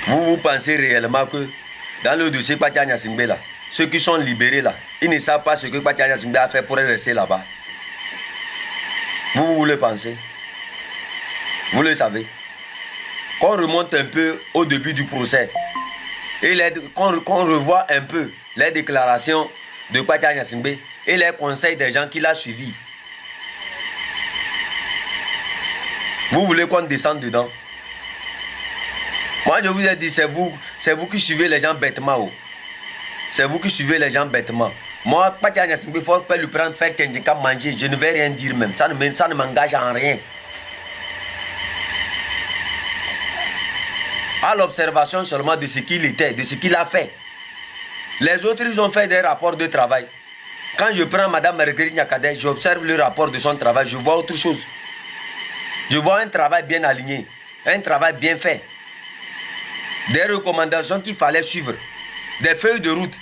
Vous pensez réellement que dans le dossier Kpacha Singbe là, ceux qui sont libérés là, ils ne savent pas ce que Kpacha Singbe a fait pour rester là-bas. Vous le pensez? Vous le savez? Qu'on remonte un peu au début du procès et qu'on revoit un peu les déclarations de Kpacha Singbe et les conseils des gens qui l'ont suivi. Vous voulez qu'on descende dedans? Moi je vous ai dit, c'est vous qui suivez les gens bêtement. Oh. C'est vous qui suivez les gens bêtement. Moi, Kpacha Singbe, il faut pas lui prendre, faire Tchendjika manger. Je ne vais rien dire même. Ça ne m'engage en rien. À l'observation seulement de ce qu'il était, de ce qu'il a fait. Les autres, ils ont fait des rapports de travail. Quand je prends Mme Marguerite Nyakadé, j'observe le rapport de son travail, je vois autre chose. Je vois un travail bien aligné, un travail bien fait. Des recommandations qu'il fallait suivre, des feuilles de route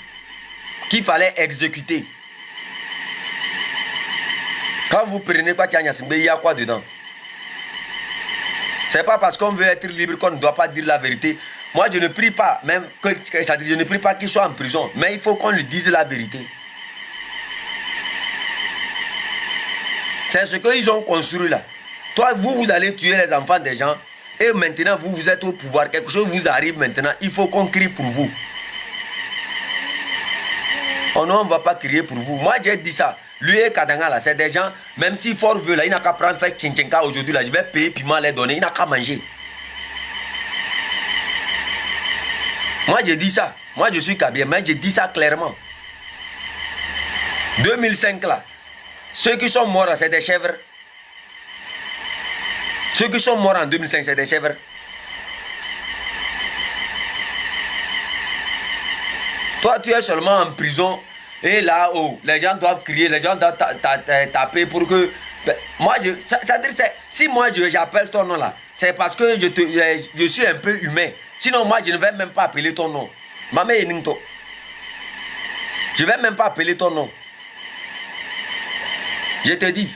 qu'il fallait exécuter. Quand vous prenez Kpacha Singbe, il y a quoi dedans? C'est pas parce qu'on veut être libre qu'on ne doit pas dire la vérité. Moi, je ne prie pas, même je ne prie pas qu'il soit en prison, mais il faut qu'on lui dise la vérité. C'est ce qu'ils ont construit là. Toi, vous allez tuer les enfants des gens, et maintenant, vous êtes au pouvoir. Quelque chose vous arrive maintenant, il faut qu'on crie pour vous. Oh non, on ne va pas crier pour vous. Moi, j'ai dit ça. Lui et Kadanga, là, c'est des gens, même si fort veut, là, il n'a qu'à prendre, faire Tchinchenka aujourd'hui, là, je vais payer piment, les donner, il n'a qu'à manger. Moi, j'ai dit ça. Moi, je suis Kabien, mais j'ai dit ça clairement. 2005, là, ceux qui sont morts, là, c'est des chèvres. Ceux qui sont morts en 2005, c'est des chèvres. Toi, tu es seulement en prison. Et là-haut, les gens doivent crier, les gens doivent taper pour que... Moi, si moi j'appelle ton nom là, c'est parce que je suis un peu humain. Sinon, moi, je ne vais même pas appeler ton nom. Maman Eninto. Je ne vais même pas appeler ton nom. Je te dis.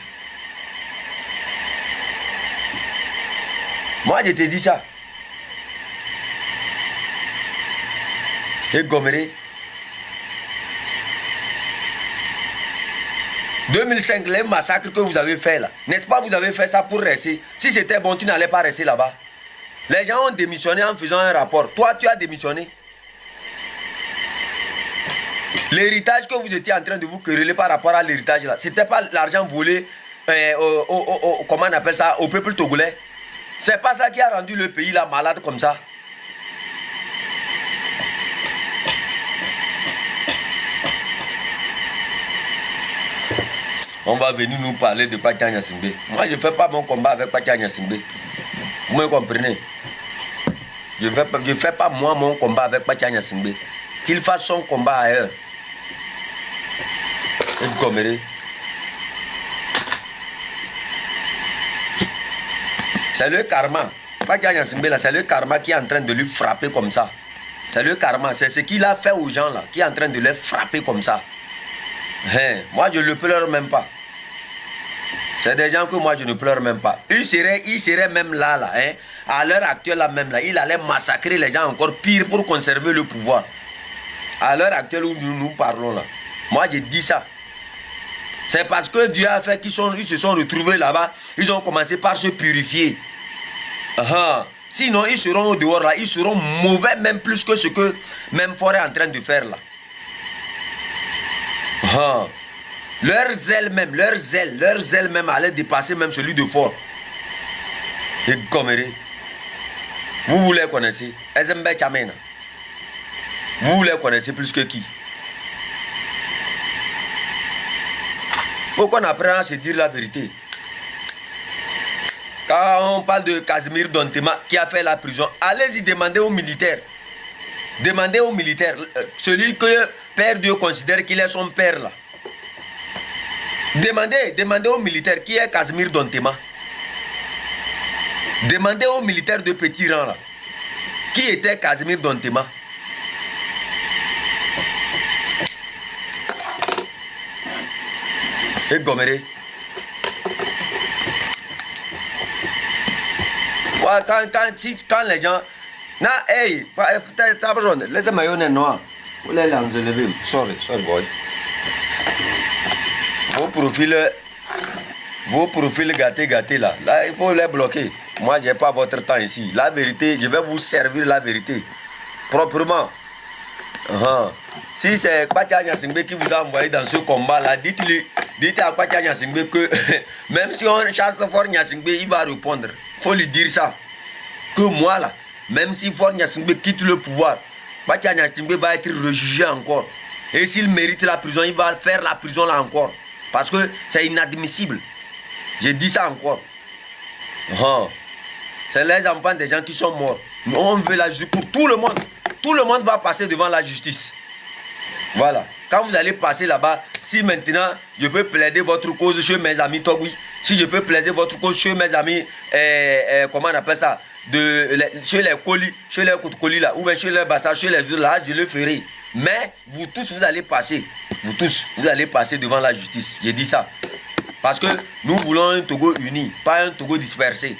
Moi, je te dis ça. Et Goméré. 2005, les massacres que vous avez fait là, n'est-ce pas, vous avez fait ça pour rester. Si c'était bon, tu n'allais pas rester là-bas. Les gens ont démissionné en faisant un rapport. Toi, tu as démissionné. L'héritage que vous étiez en train de vous quereller par rapport à l'héritage là, c'était pas l'argent volé, comment on appelle ça, au peuple togolais. C'est pas ça qui a rendu le pays là malade comme ça. On va venir nous parler de Kpacha Singbe. Moi, je ne fais pas mon combat avec Kpacha Singbe. Vous me comprenez? Je ne fais pas moi mon combat avec Kpacha Singbe. Qu'il fasse son combat ailleurs. Et Goméré. C'est le karma. Kpacha Singbe là, c'est le karma qui est en train de lui frapper comme ça. C'est le karma. C'est ce qu'il a fait aux gens là, qui est en train de les frapper comme ça. Hein, moi, je ne le pleure même pas. C'est des gens que moi, je ne pleure même pas. Il serait même là, hein, à l'heure actuelle, là même, là, il allait massacrer les gens encore pire pour conserver le pouvoir. À l'heure actuelle où nous parlons, là. Moi, je dis ça. C'est parce que Dieu a fait qu'ils se sont retrouvés là-bas. Ils ont commencé par se purifier. Sinon, ils seront au dehors, là. Ils seront mauvais, même plus que ce que même Fort est en train de faire, là. Leur zèle même allait dépasser même celui de Fort. Et Goméré. Vous les connaissez? Ezembe Chamena. Vous les connaissez plus que qui? Faut qu'on apprenne à se dire la vérité. Quand on parle de Casimir Dontema qui a fait la prison, allez-y demander aux militaires. Demandez aux militaires. Celui que Père Dieu considère qu'il est son père là. Demandez aux militaires qui est Casimir Dontema. Demandez aux militaires de petit rang là. Qui était Casimir Dontema? Et Goméré. Quand les gens, Non, hey, t'as besoin. Laissez-moi y noir. Vous les enlever. Sorry boy. Vos profils gâtés là. Là, il faut les bloquer. Moi, j'ai pas votre temps ici. La vérité, je vais vous servir la vérité. Proprement. Si c'est Kwacha Nyasingbe qui vous a envoyé dans ce combat-là, dites à Kwacha Nyasingbe que même si on chasse fort Nyasingbe, il va répondre. Il faut lui dire ça. Que moi là, même si Fort Nyasingbe quitte le pouvoir, Kwacha Nyasingbe va être rejugé encore. Et s'il mérite la prison, il va faire la prison là encore. Parce que c'est inadmissible. J'ai dit ça encore. C'est les enfants des gens qui sont morts. On veut la justice pour tout le monde. Tout le monde va passer devant la justice. Voilà. Quand vous allez passer là-bas, si maintenant je peux plaider votre cause chez mes amis Togui, si je peux plaider votre cause chez mes amis, comment on appelle ça, chez les colis, chez les colis là, ou bien chez les bassins, chez les autres là, je le ferai. Mais vous tous, vous allez passer. Vous tous, vous allez passer devant la justice. J'ai dit ça. Parce que nous voulons un Togo uni, pas un Togo dispersé.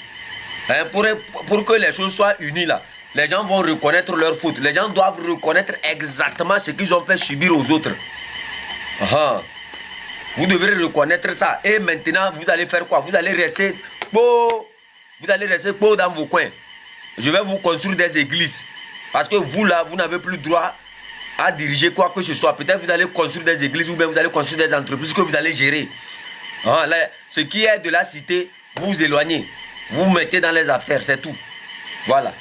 Pour que les choses soient unies là, les gens vont reconnaître leurs fautes. Les gens doivent reconnaître exactement ce qu'ils ont fait subir aux autres. Vous devrez reconnaître ça. Et maintenant, vous allez faire quoi? Vous allez rester beau. Vous allez rester beau dans vos coins. Je vais vous construire des églises. Parce que vous là, vous n'avez plus droit à diriger quoi que ce soit. Peut-être vous allez construire des églises ou bien vous allez construire des entreprises que vous allez gérer. Là, ce qui est de la cité, vous éloignez. Vous mettez dans les affaires, c'est tout. Voilà.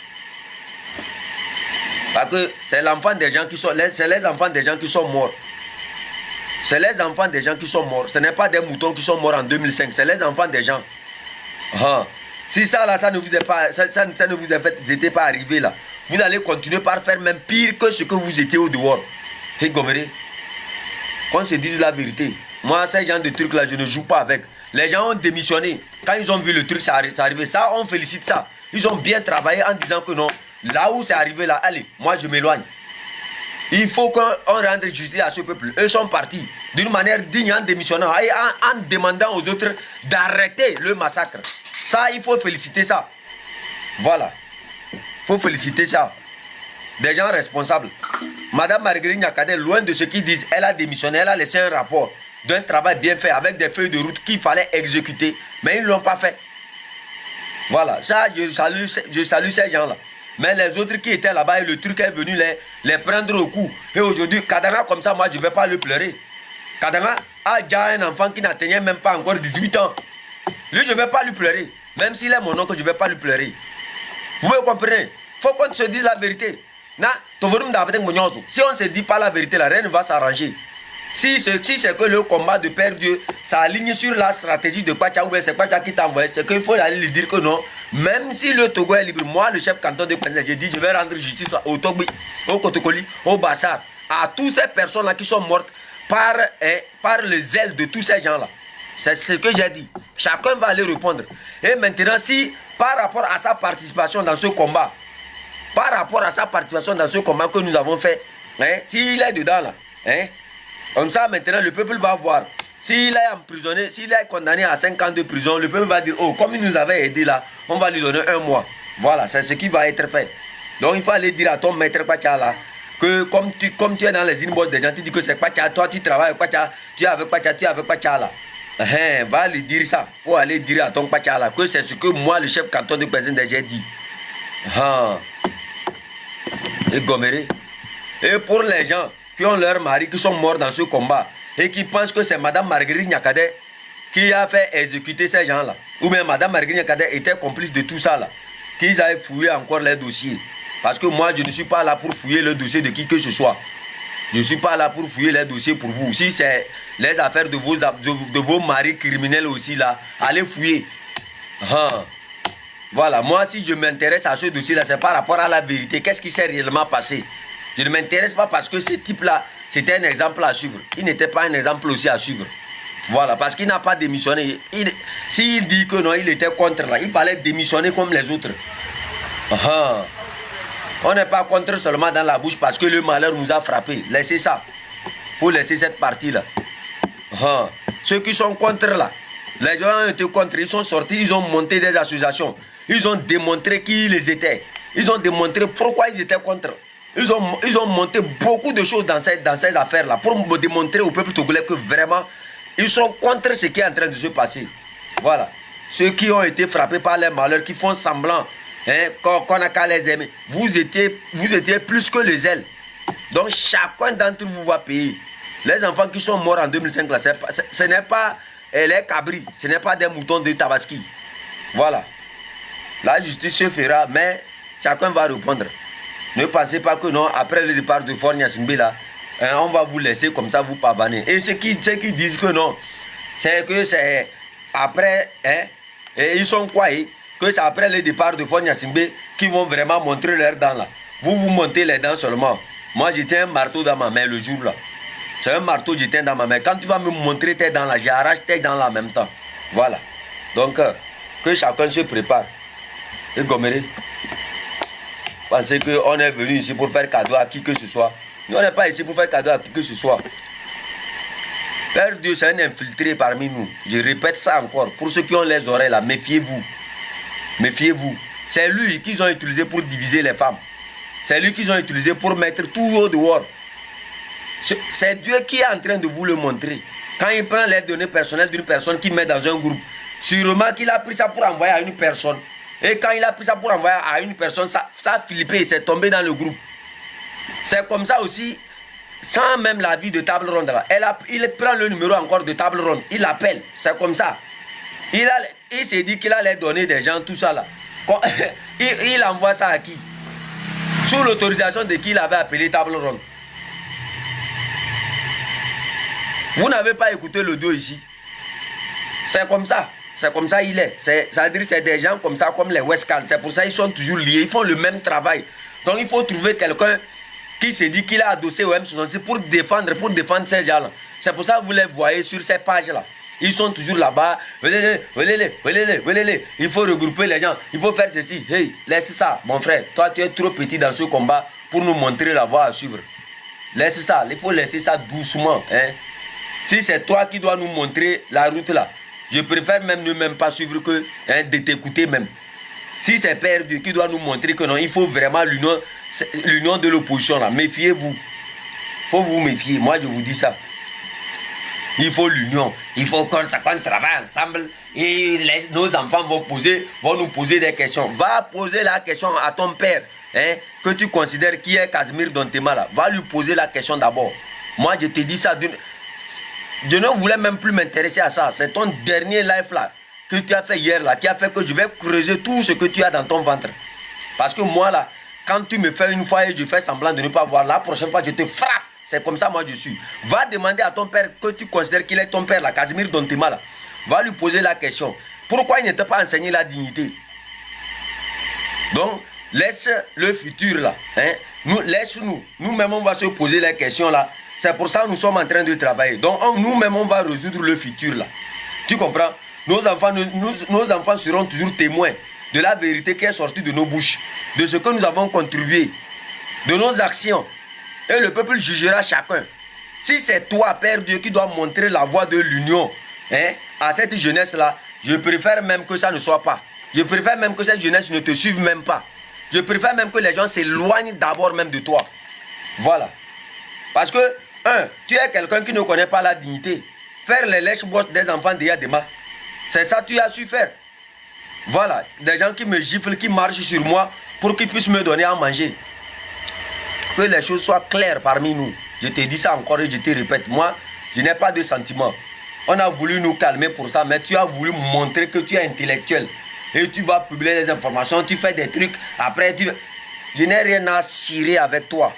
Parce que c'est l'enfant des gens qui sont, c'est les enfants des gens qui sont morts. C'est les enfants des gens qui sont morts. Ce n'est pas des moutons qui sont morts en 2005. C'est les enfants des gens. Si ça là, ça ne vous est pas, ça ne vous est pas arrivé là. Vous allez continuer par faire même pire que ce que vous étiez au dehors. Et Goméré, qu'on se dise la vérité. Moi, ces gens de trucs là, je ne joue pas avec. Les gens ont démissionné. Quand ils ont vu le truc, ça arrivé. Ça, on félicite ça. Ils ont bien travaillé en disant que non. Là où c'est arrivé là, allez, moi je m'éloigne. Il faut qu'on rende justice à ce peuple. Eux sont partis d'une manière digne en démissionnant et en demandant aux autres d'arrêter le massacre. Ça, il faut féliciter ça. Voilà. Il faut féliciter ça. Des gens responsables. Madame Marguerite Nyakade, loin de ce qu'ils disent, elle a démissionné, elle a laissé un rapport d'un travail bien fait avec des feuilles de route qu'il fallait exécuter. Mais ils ne l'ont pas fait. Voilà. Ça, je salue ces gens-là. Mais les autres qui étaient là-bas, et le truc est venu les prendre au cou. Et aujourd'hui, Kadanga comme ça, moi je ne vais pas le pleurer. Kadanga a déjà un enfant qui n'atteignait même pas encore 18 ans. Lui, je ne vais pas lui pleurer. Même s'il est mon oncle, je ne vais pas lui pleurer. Vous me comprenez? Il faut qu'on se dise la vérité. Si on ne se dit pas la vérité, la reine va s'arranger. Si c'est que le combat de Père Dieu s'aligne sur la stratégie de Kwacha, ou bien c'est Kwacha qui t'a envoyé, c'est qu'il faut aller lui dire que non. Même si le Togo est libre, moi, le chef canton de Pénel, j'ai dit je vais rendre justice au Togo, au Kotokoli, au Bassar, à toutes ces personnes-là qui sont mortes par le zèle de tous ces gens-là. C'est ce que j'ai dit. Chacun va aller répondre. Et maintenant, si par rapport à sa participation dans ce combat, que nous avons fait, s'il est dedans là, comme ça maintenant le peuple va voir. S'il est emprisonné, s'il est condamné à 5 ans de prison, le peuple va dire, oh, comme il nous avait aidé là, on va lui donner 1 mois. Voilà, c'est ce qui va être fait. Donc il faut aller dire à ton maître Kwacha là, que comme tu es dans les inbox des gens, tu dis que c'est Kwacha, toi tu travailles avec Kwacha, tu es avec Kwacha là. Va lui dire ça. Il faut aller dire à ton Kwacha là, que c'est ce que moi, le chef canton de Pézende, j'ai dit. Et Goméré. Et pour les gens qui ont leur mari, qui sont morts dans ce combat, et qui pensent que c'est Madame Marguerite Nyakade qui a fait exécuter ces gens-là, ou bien Madame Marguerite Nyakade était complice de tout ça là, qu'ils aillent fouiller encore les dossiers. Parce que moi, je ne suis pas là pour fouiller le dossier de qui que ce soit. Je ne suis pas là pour fouiller les dossiers pour vous. Si c'est les affaires de vos maris criminels aussi là, allez fouiller. Voilà, moi si je m'intéresse à ce dossier-là, c'est par rapport à la vérité. Qu'est-ce qui s'est réellement passé? Je ne m'intéresse pas parce que ce type-là, c'était un exemple à suivre. Il n'était pas un exemple aussi à suivre. Voilà, parce qu'il n'a pas démissionné. S'il dit que non, il était contre là, il fallait démissionner comme les autres. On n'est pas contre seulement dans la bouche parce que le malheur nous a frappé. Laissez ça. Il faut laisser cette partie-là. Ceux qui sont contre là, les gens ont été contre, ils sont sortis, ils ont monté des associations. Ils ont démontré qui ils étaient. Ils ont démontré pourquoi ils étaient contre. Ils ont monté beaucoup de choses dans ces affaires-là pour démontrer au peuple togolais que vraiment, ils sont contre ce qui est en train de se passer. Voilà. Ceux qui ont été frappés par les malheurs, qui font semblant qu'on n'a qu'à les aimer. Vous étiez plus que les ailes. Donc chacun d'entre vous va payer. Les enfants qui sont morts en 2005, là, ce n'est pas les cabris, ce n'est pas des moutons de Tabaski. Voilà. La justice se fera, mais chacun va répondre. Ne pensez pas que non, après le départ de Fort Gnassingbé, là, on va vous laisser comme ça, vous pavaner. Et ceux qui disent que non, c'est que c'est après, et ils sont quoi, que c'est après le départ de Fort Gnassingbé qu'ils vont vraiment montrer leurs dents là. Vous montez les dents seulement. Moi, j'étais un marteau dans ma main le jour là. C'est un marteau, j'étais dans ma main. Quand tu vas me montrer tes dents là, j'arrache tes dents là en même temps. Voilà. Donc, que chacun se prépare. Et Goméré, pensez qu'on est venu ici pour faire cadeau à qui que ce soit. Nous, on n'est pas ici pour faire cadeau à qui que ce soit. Père Dieu, c'est un infiltré parmi nous. Je répète ça encore. Pour ceux qui ont les oreilles là, méfiez-vous. Méfiez-vous. C'est lui qu'ils ont utilisé pour diviser les femmes. C'est lui qu'ils ont utilisé pour mettre tout au dehors. C'est Dieu qui est en train de vous le montrer. Quand il prend les données personnelles d'une personne qui met dans un groupe, sûrement qu'il a pris ça pour envoyer à une personne. Et quand il a pris ça pour envoyer à une personne, ça a flippé, c'est tombé dans le groupe. C'est comme ça aussi, sans même l'avis de table ronde. Là. Il prend le numéro encore de table ronde, il l'appelle, c'est comme ça. Il s'est dit qu'il allait donner des gens, tout ça là. Il envoie ça à qui? Sous l'autorisation de qui il avait appelé table ronde. Vous n'avez pas écouté le dos ici. C'est comme ça. C'est comme ça il est. Ça veut dire que c'est des gens comme ça, comme les Westcal. C'est pour ça qu'ils sont toujours liés. Ils font le même travail. Donc il faut trouver quelqu'un qui se dit qu'il a adossé au M66 pour défendre ces gens-là. C'est pour ça que vous les voyez sur ces pages-là. Ils sont toujours là-bas. Il faut regrouper les gens. Il faut faire ceci. Hey, laisse ça, mon frère. Toi, tu es trop petit dans ce combat pour nous montrer la voie à suivre. Laisse ça. Il faut laisser ça doucement. Hein. Si c'est toi qui dois nous montrer la route là, je préfère même ne même pas suivre que de t'écouter même. Si c'est Père Dieu qui doit nous montrer que non, il faut vraiment l'union de l'opposition là. Méfiez-vous. Il faut vous méfier. Moi, je vous dis ça. Il faut l'union. Il faut qu'on travaille ensemble. Et nos enfants vont nous poser des questions. Va poser la question à ton père, hein, que tu considères qui est Casimir Dontema là. Va lui poser la question d'abord. Moi, je te dis ça d'une... Je ne voulais même plus m'intéresser à ça. C'est ton dernier live là que tu as fait hier là qui a fait que je vais creuser tout ce que tu as dans ton ventre. Parce que moi là, quand tu me fais une fois et je fais semblant de ne pas voir, la prochaine fois je te frappe. C'est comme ça moi je suis. Va demander à ton père que tu considères qu'il est ton père là, Casimir Dontema là. Va lui poser la question. Pourquoi il ne t'a pas enseigné la dignité? Donc, laisse le futur là. Hein? Laisse-nous. Nous-mêmes on va se poser les questions là. C'est pour ça que nous sommes en train de travailler. Donc nous-mêmes, on va résoudre le futur là. Tu comprends? Nos enfants seront toujours témoins de la vérité qui est sortie de nos bouches, de ce que nous avons contribué, de nos actions. Et le peuple jugera chacun. Si c'est toi, Père Dieu, qui dois montrer la voie de l'union à cette jeunesse-là, je préfère même que ça ne soit pas. Je préfère même que cette jeunesse ne te suive même pas. Je préfère même que les gens s'éloignent d'abord même de toi. Voilà. Parce que tu es quelqu'un qui ne connaît pas la dignité. Faire les lèches-bottes des enfants d'Iyadema, c'est ça que tu as su faire. Voilà, des gens qui me giflent, qui marchent sur moi pour qu'ils puissent me donner à manger. Que les choses soient claires parmi nous. Je te dis ça encore et je te répète, moi, je n'ai pas de sentiments. On a voulu nous calmer pour ça, mais tu as voulu montrer que tu es intellectuel. Et tu vas publier des informations, tu fais des trucs, après tu... Je n'ai rien à cirer avec toi.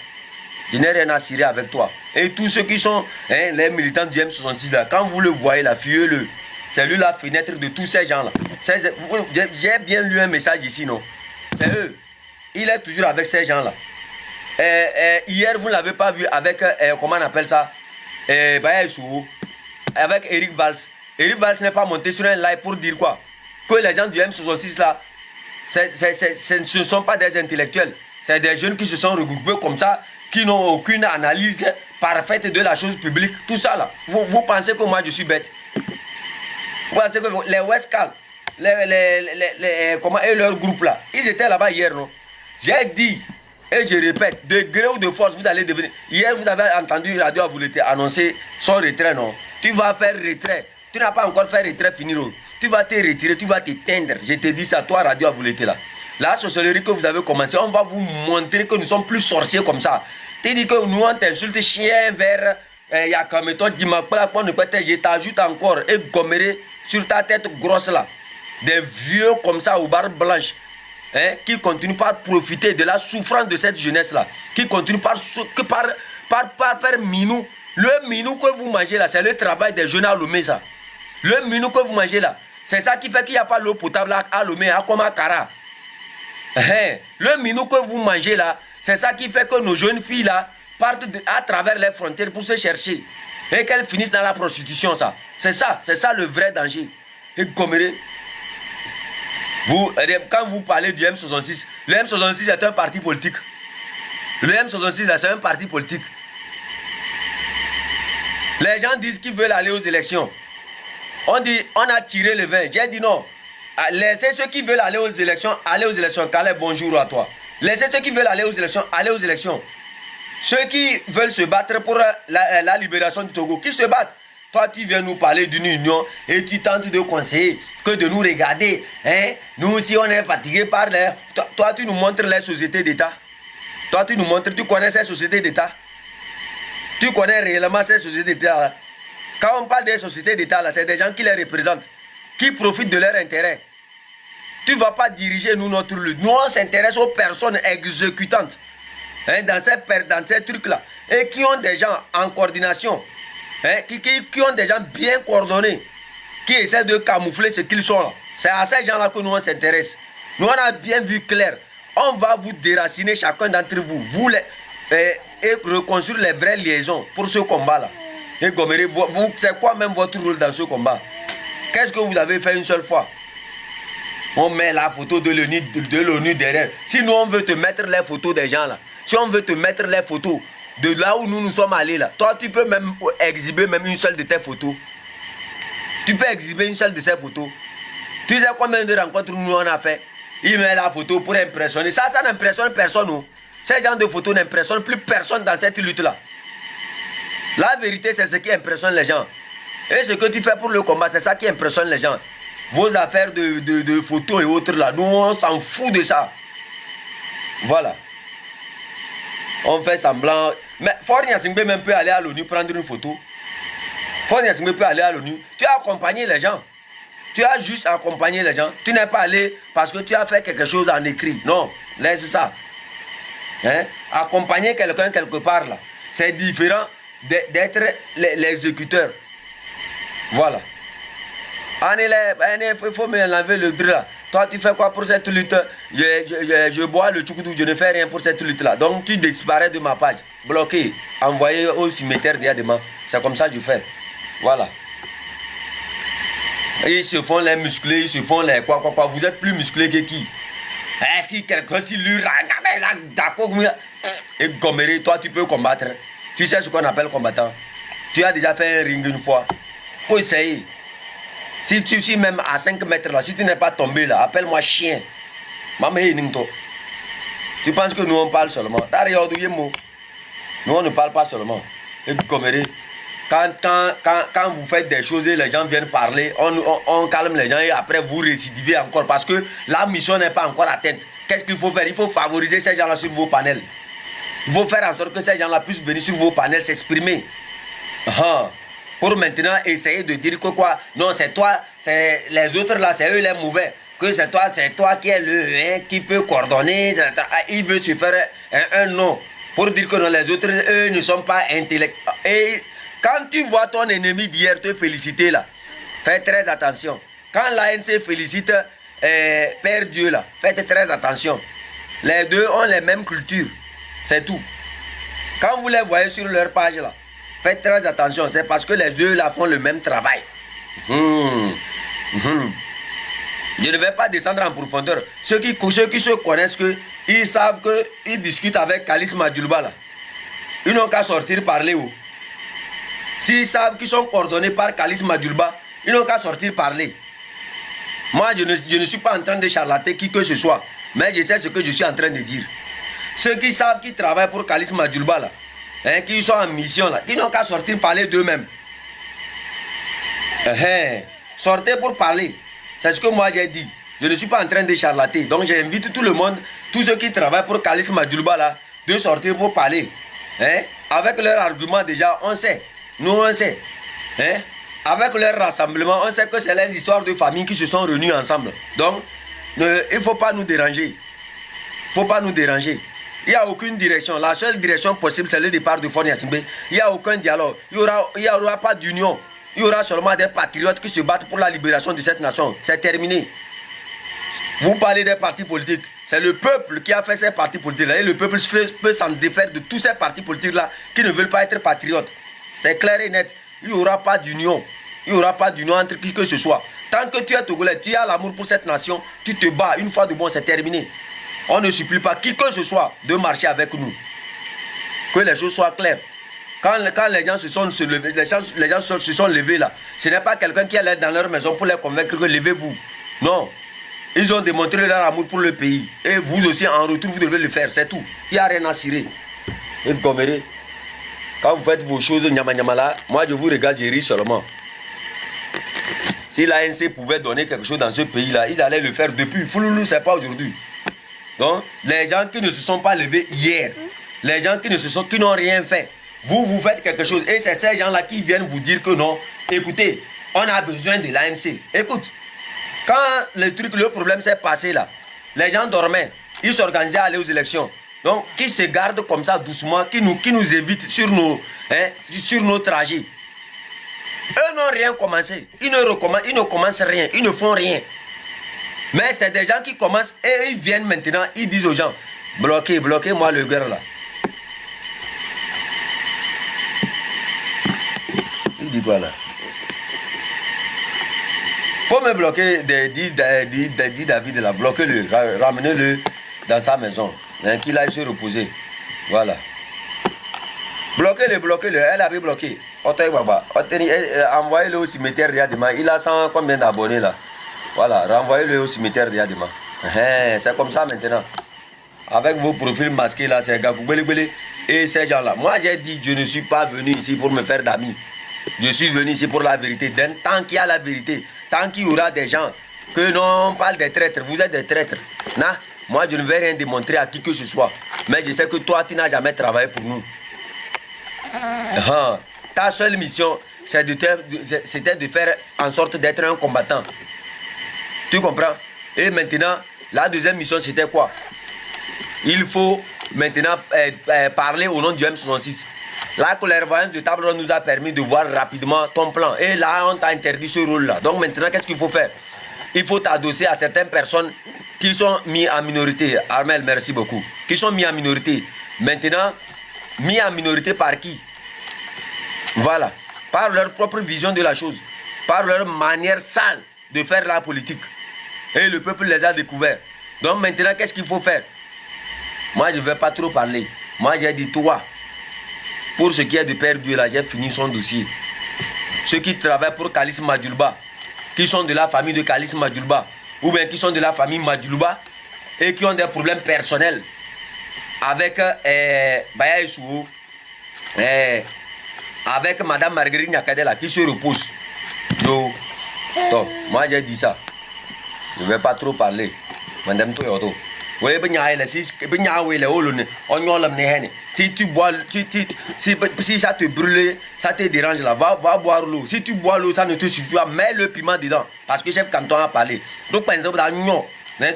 Je n'ai rien à cirer avec toi. Et tous ceux qui sont les militants du M66 là, quand vous le voyez là, fuyez-le. C'est lui la fenêtre de tous ces gens là. J'ai bien lu un message ici, non? C'est eux. Il est toujours avec ces gens là. Hier, vous ne l'avez pas vu avec, comment on appelle ça? Avec Eric Valls. Eric Valls n'est pas monté sur un live pour dire quoi? Que les gens du M66 là, ce ne sont pas des intellectuels. C'est des jeunes qui se sont regroupés comme ça, qui n'ont aucune analyse parfaite de la chose publique. Tout ça là. Vous pensez que moi je suis bête? Vous pensez que les Westcal, comment, et leur groupe là, ils étaient là-bas hier, non? J'ai dit, et je répète, de gré ou de force, vous allez devenir... Hier, vous avez entendu Radio Aboulete annoncer son retrait, non? Tu vas faire retrait. Tu n'as pas encore fait retrait, finir. Tu vas te retirer, tu vas t'éteindre. Je te dis ça, toi, Radio Aboulete, là. La sorcellerie que vous avez commencé, on va vous montrer que nous sommes plus sorciers comme ça. Tu dis que nous, on t'insulte, chien, vert, yakameto, dimakpala, je t'ajoute encore, et gomméré sur ta tête grosse, là. Des vieux comme ça, aux barbes blanches. Hein, qui continuent par profiter de la souffrance de cette jeunesse-là, qui continuent par faire minou. Le minou que vous mangez là, c'est le travail des jeunes à Lomé, ça. Le minou que vous mangez là, c'est ça qui fait qu'il n'y a pas l'eau potable à Lomé, à Komakara. Hein, le minou que vous mangez là, c'est ça qui fait que nos jeunes filles là partent à travers les frontières pour se chercher et qu'elles finissent dans la prostitution, ça. C'est ça le vrai danger. Et Goméré, quand vous parlez du M66, le M66 est un parti politique. Le M66 c'est un parti politique. Les gens disent qu'ils veulent aller aux élections. On dit, on a tiré le vin. J'ai dit non. Laissez ceux qui veulent aller aux élections, aller aux élections. Calais, bonjour à toi. Laissez ceux qui veulent aller aux élections, aller aux élections. Ceux qui veulent se battre pour la libération du Togo, qui se battent. Toi, tu viens nous parler d'une union et tu tentes de conseiller que de nous regarder. Hein? Nous aussi, on est fatigués par les... Toi, tu nous montres les sociétés d'État. Toi, tu nous montres, tu connais ces sociétés d'État. Tu connais réellement ces sociétés d'État. Quand on parle des sociétés d'État, c'est des gens qui les représentent, qui profitent de leur intérêt. Tu ne vas pas diriger nous notre lutte. Nous, on s'intéresse aux personnes exécutantes. Hein, dans ces trucs-là. Et qui ont des gens en coordination. Hein, qui ont des gens bien coordonnés, qui essaient de camoufler ce qu'ils sont là. C'est à ces gens-là que nous on s'intéresse. Nous on a bien vu clair. On va vous déraciner chacun d'entre vous, et reconstruire les vraies liaisons pour ce combat-là. Et Goméré, c'est quoi même votre rôle dans ce combat? Qu'est-ce que vous avez fait une seule fois? On met la photo de l'ONU derrière. Si nous on veut te mettre les photos des gens là, si on veut te mettre les photos de là où nous sommes allés là, toi tu peux même exhiber même une seule de tes photos. Tu peux exhiber une seule de ces photos. Tu sais combien de rencontres nous on a fait? Il met la photo pour impressionner. Ça n'impressionne personne. Non? Ces gens de photos n'impressionnent plus personne dans cette lutte là. La vérité c'est ce qui impressionne les gens. Et ce que tu fais pour le combat, c'est ça qui impressionne les gens. Vos affaires de photos et autres là, nous on s'en fout de ça. Voilà. On fait semblant. Mais Faure Gnassingbé même peut aller à l'ONU prendre une photo. Faure Gnassingbé peut aller à l'ONU. Tu as accompagné les gens. Tu as juste accompagné les gens. Tu n'es pas allé parce que tu as fait quelque chose en écrit. Non, laisse ça. Hein? Accompagner quelqu'un quelque part là, c'est différent d'être l'exécuteur. Voilà. Il faut me l'enlever le drap. Toi, tu fais quoi pour cette lutte? Je bois le tchoukoudou, je ne fais rien pour cette lutte-là. Donc, tu disparais de ma page. Bloqué, envoyé au cimetière demain. C'est comme ça que je fais. Voilà. Et ils se font les musclés, ils se font les quoi. Vous êtes plus musclés que qui? Si quelqu'un, si lui, d'accord, et Goméré, toi, tu peux combattre. Tu sais ce qu'on appelle combattant. Tu as déjà fait un ring une fois. Faut essayer. Si même à 5 mètres là, si tu n'es pas tombé là, appelle-moi chien. Tu penses que nous on parle seulement? Nous on ne parle pas seulement. Et Goméré, quand vous faites des choses et les gens viennent parler, on calme les gens et après vous récidivez encore parce que la mission n'est pas encore atteinte. Qu'est-ce qu'il faut faire? Il faut favoriser ces gens-là sur vos panels. Il faut faire en sorte que ces gens-là puissent venir sur vos panels s'exprimer. Pour maintenant essayer de dire que quoi? Non, c'est toi, c'est les autres là, c'est eux les mauvais. Que c'est toi qui est le qui peut coordonner. Il veut se faire un nom pour dire que non, les autres, eux ne sont pas intellectuels. Et quand tu vois ton ennemi d'hier te féliciter là, fais très attention. Quand l'ANC félicite Père Dieu là, faites très attention. Les deux ont les mêmes cultures, c'est tout. Quand vous les voyez sur leur page là, faites très attention, c'est parce que les deux là font le même travail. Je ne vais pas descendre en profondeur. Ceux qui se connaissent, ils savent qu'ils discutent avec Kalis Madjulba là. Ils n'ont qu'à sortir parler. S'ils savent qu'ils sont coordonnés par Kalis Madjulba, ils n'ont qu'à sortir parler. Moi, je ne suis pas en train de charlater qui que ce soit. Mais je sais ce que je suis en train de dire. Ceux qui savent, qui travaillent pour Kaliss Majuba, là, hein, qui sont en mission, là, qui n'ont qu'à sortir parler d'eux-mêmes. Sortez pour parler. C'est ce que moi j'ai dit. Je ne suis pas en train de charlater. Donc j'invite tout le monde, tous ceux qui travaillent pour Kaliss Majuba, là, de sortir pour parler. Hein? Avec leur argument déjà, on sait. Nous on sait. Hein? Avec leur rassemblement, on sait que c'est les histoires de famille qui se sont réunies ensemble. Donc, il ne faut pas nous déranger. Il ne faut pas nous déranger. Il n'y a aucune direction. La seule direction possible, c'est le départ de Fon Yassimbe. Il n'y a aucun dialogue. Il n'y aura pas d'union. Il y aura seulement des patriotes qui se battent pour la libération de cette nation. C'est terminé. Vous parlez des partis politiques. C'est le peuple qui a fait ces partis politiques-là. Et le peuple peut s'en défaire de tous ces partis politiques-là qui ne veulent pas être patriotes. C'est clair et net. Il n'y aura pas d'union. Il n'y aura pas d'union entre qui que ce soit. Tant que tu es Togolais, tu as l'amour pour cette nation, tu te bats. Une fois de bon, c'est terminé. On ne supplie pas qui que ce soit de marcher avec nous. Que les choses soient claires. Quand les gens se sont levés, les gens se sont levés là, ce n'est pas quelqu'un qui allait dans leur maison pour les convaincre que levez-vous. Non. Ils ont démontré leur amour pour le pays. Et vous aussi, en retour, vous devez le faire. C'est tout. Il n'y a rien à cirer. Et vous commerez. Quand vous faites vos choses, nyama là, moi je vous regarde, je ris seulement. Si l'ANC pouvait donner quelque chose dans ce pays-là, ils allaient le faire depuis. Fouloulou, c'est pas aujourd'hui. Donc, les gens qui ne se sont pas levés hier, les gens qui n'ont rien fait, vous faites quelque chose. Et c'est ces gens-là qui viennent vous dire que non, écoutez, on a besoin de l'ANC. Écoute, quand le problème s'est passé là, les gens dormaient, ils s'organisaient à aller aux élections. Donc, qui se gardent comme ça doucement, qui nous évitent sur nos trajets. Eux n'ont rien commencé. Ils ne commencent rien. Ils ne font rien. Mais c'est des gens qui commencent et ils viennent maintenant, ils disent aux gens, bloquez-moi le gars là. Il dit quoi là? Faut me bloquer, dit David là, bloquez-le, ramenez-le dans sa maison, hein, qu'il aille se reposer. Voilà. Bloquez-le, elle avait bloqué. Envoyez-le au cimetière d'Yadema. Il a 100 combien d'abonnés là? Voilà, renvoyez-le au cimetière d'Yadema. C'est comme ça maintenant. Avec vos profils masqués là, c'est Gagoubeli et ces gens-là. Moi j'ai dit, je ne suis pas venu ici pour me faire d'amis. Je suis venu ici pour la vérité. Tant qu'il y a la vérité, tant qu'il y aura des gens que non, on parle des traîtres, vous êtes des traîtres. Non, moi je ne vais rien démontrer à qui que ce soit. Mais je sais que toi, tu n'as jamais travaillé pour nous. Ta seule mission, c'était de faire en sorte d'être un combattant. Tu comprends? Et maintenant, la deuxième mission, c'était quoi? Il faut maintenant parler au nom du M66. La clairvoyance de table ronde nous a permis de voir rapidement ton plan. Et là, on t'a interdit ce rôle-là. Donc maintenant, qu'est-ce qu'il faut faire? Il faut t'adosser à certaines personnes qui sont mises en minorité. Armel, merci beaucoup. Qui sont mis en minorité. Maintenant, mis en minorité par qui? Voilà. Par leur propre vision de la chose. Par leur manière sale de faire la politique. Et le peuple les a découverts. Donc maintenant, qu'est-ce qu'il faut faire? Moi, je ne vais pas trop parler. Moi, j'ai dit toi. Pour ce qui est de Père Dieu, là, j'ai fini son dossier. Ceux qui travaillent pour Kaliss Majuba, qui sont de la famille de Kaliss Majuba, ou bien qui sont de la famille Majuba, et qui ont des problèmes personnels avec Baya Issou, avec Madame Marguerite Nyakadela, qui se repose. Donc, moi j'ai dit ça. Je ne vais pas trop parler. Madame Toyoto. Si tu bois, si ça te brûle, ça te dérange là, va boire l'eau. Si tu bois l'eau, ça ne te suffit pas, mets le piment dedans. Parce que chef canton a parlé. Donc par exemple,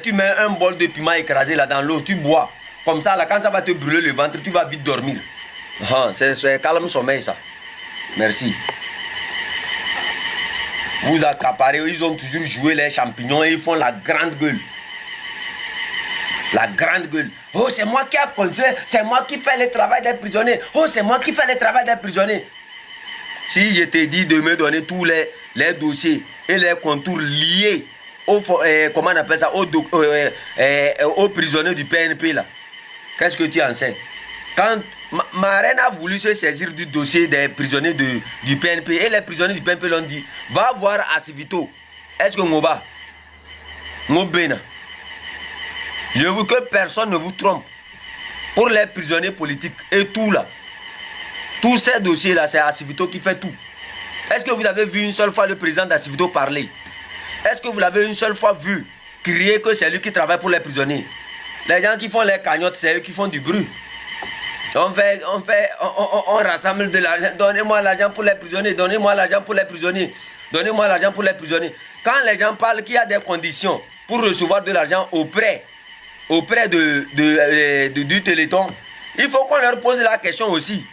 tu mets un bol de piment écrasé là dans l'eau, tu bois. Comme ça, là, quand ça va te brûler le ventre, tu vas vite dormir. C'est calme sommeil ça. Merci. Vous accaparez, ils ont toujours joué les champignons et ils font la grande gueule. La grande gueule. Oh, c'est moi qui a construit, c'est moi qui fais le travail des prisonniers. Oh, c'est moi qui fais le travail des prisonniers. Si je te dis de me donner tous les dossiers et les contours liés au, comment on appelle ça, aux prisonniers du PNP là, qu'est-ce que tu en sais? Quand ma reine a voulu se saisir du dossier des prisonniers du PNP et les prisonniers du PNP l'ont dit, va voir Asivito. Est-ce que Ngoba? Ngobena. Je veux que personne ne vous trompe. Pour les prisonniers politiques et tout là. Tous ces dossiers-là, c'est Assivito qui fait tout. Est-ce que vous avez vu une seule fois le président d'Assivito parler? Est-ce que vous l'avez une seule fois vu crier que c'est lui qui travaille pour les prisonniers? Les gens qui font les cagnottes, c'est eux qui font du bruit. On rassemble de l'argent. Donnez-moi l'argent pour les prisonniers. Donnez-moi l'argent pour les prisonniers. Donnez-moi l'argent pour les prisonniers. Quand les gens parlent qu'il y a des conditions pour recevoir de l'argent auprès du Téléthon, il faut qu'on leur pose la question aussi.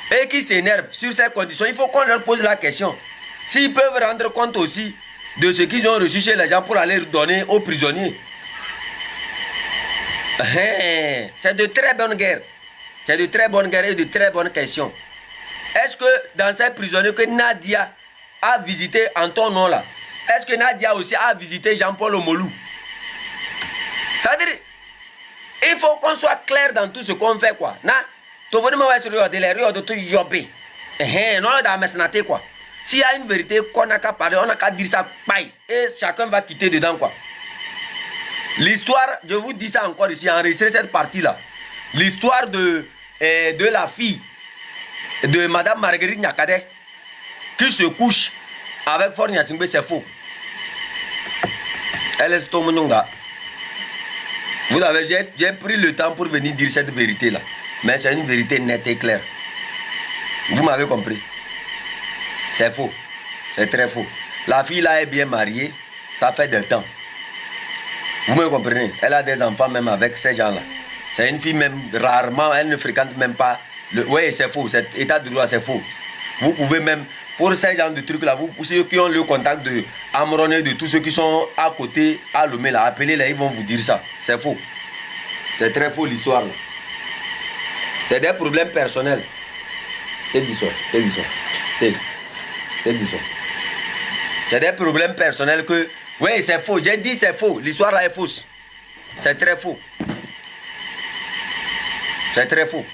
Et qui s'énervent sur ces conditions, il faut qu'on leur pose la question. S'ils peuvent rendre compte aussi de ce qu'ils ont reçu chez les gens pour aller donner aux prisonniers. C'est de très bonnes guerres. C'est de très bonnes guerres et de très bonnes questions. Est-ce que dans ces prisonniers que Nadia a visité en ton nom là, est-ce que Nadia aussi a visité Jean-Paul Omolou? C'est-à-dire, il faut qu'on soit clair dans tout ce qu'on fait quoi. S'il y a une vérité qu'on n'a qu'à parler, on n'a qu'à dire ça, paille, et chacun va quitter dedans quoi. L'histoire, je vous dis ça encore ici, enregistrez cette partie-là. L'histoire de la fille de Madame Marguerite Nyakade qui se couche avec Faure Gnassingbé, c'est faux. Elle est Stomononga. J'ai pris le temps pour venir dire cette vérité-là. Mais c'est une vérité nette et claire. Vous m'avez compris. C'est faux. C'est très faux. La fille là est bien mariée. Ça fait du temps. Vous me comprenez? Elle a des enfants même avec ces gens-là. C'est une fille même, rarement, elle ne fréquente même pas. Oui, c'est faux. Cet état de droit, c'est faux. Vous pouvez même, pour ces gens de trucs-là, vous, ceux qui ont le contact de Amron et de tous ceux qui sont à côté, à Lomé, là, appelez-les, ils vont vous dire ça. C'est faux. C'est très faux l'histoire là. C'est des problèmes personnels. C'est des problèmes personnels que... Oui, c'est faux. J'ai dit c'est faux. L'histoire là est fausse. C'est très faux. C'est très faux.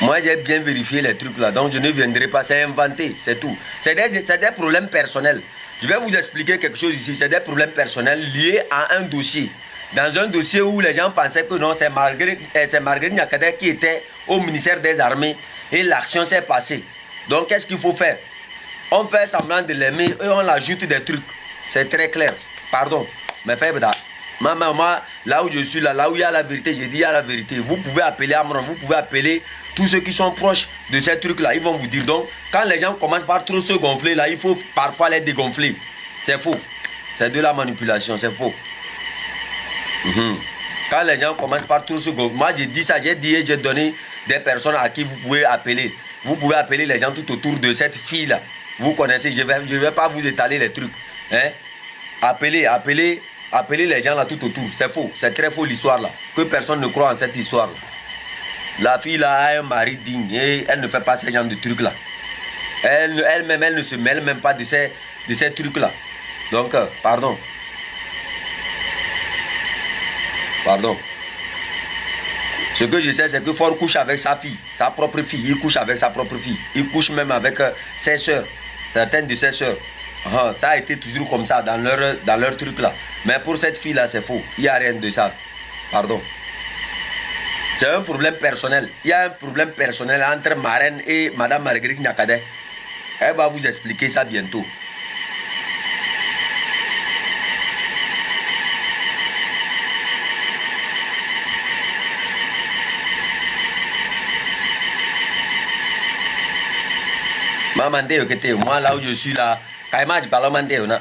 Moi, j'ai bien vérifié les trucs là. Donc, je ne viendrai pas. C'est inventé. C'est tout. C'est des problèmes personnels. Je vais vous expliquer quelque chose ici. C'est des problèmes personnels liés à un dossier. Dans un dossier où les gens pensaient que non, c'est Marguerite Nyakade qui était au ministère des Armées et l'action s'est passée. Donc, qu'est-ce qu'il faut faire? On fait semblant de l'aimer et on ajoute des trucs. C'est très clair. Pardon. Mais faites ça. Moi, là où je suis, là où il y a la vérité, j'ai dit il y a la vérité. Vous pouvez appeler Amron, vous pouvez appeler tous ceux qui sont proches de ces trucs-là. Ils vont vous dire. Donc, quand les gens commencent par trop se gonfler, là, il faut parfois les dégonfler. C'est faux. C'est de la manipulation, c'est faux. Quand les gens commencent par trop se gonfler, moi j'ai dit ça, j'ai dit et j'ai donné des personnes à qui vous pouvez appeler. Vous pouvez appeler les gens tout autour de cette fille-là. Vous connaissez, je vais pas vous étaler les trucs. Hein? Appelez les gens là tout autour. C'est faux, c'est très faux l'histoire là. Que personne ne croit en cette histoire là. La fille là a un mari digne et elle ne fait pas ce genre de trucs là. Elle-même, elle ne se mêle même pas de ces trucs là. Donc, pardon. Pardon. Ce que je sais, c'est que Faure couche avec sa fille, sa propre fille. Il couche avec sa propre fille. Il couche même avec ses soeurs, certaines de ses soeurs. Ça a été toujours comme ça dans leur truc là. Mais pour cette fille là, c'est faux. Il n'y a rien de ça. Pardon. C'est un problème personnel. Il y a un problème personnel entre Marraine et Madame Marguerite Nyakade. Elle va vous expliquer ça bientôt. Moi là où je suis là,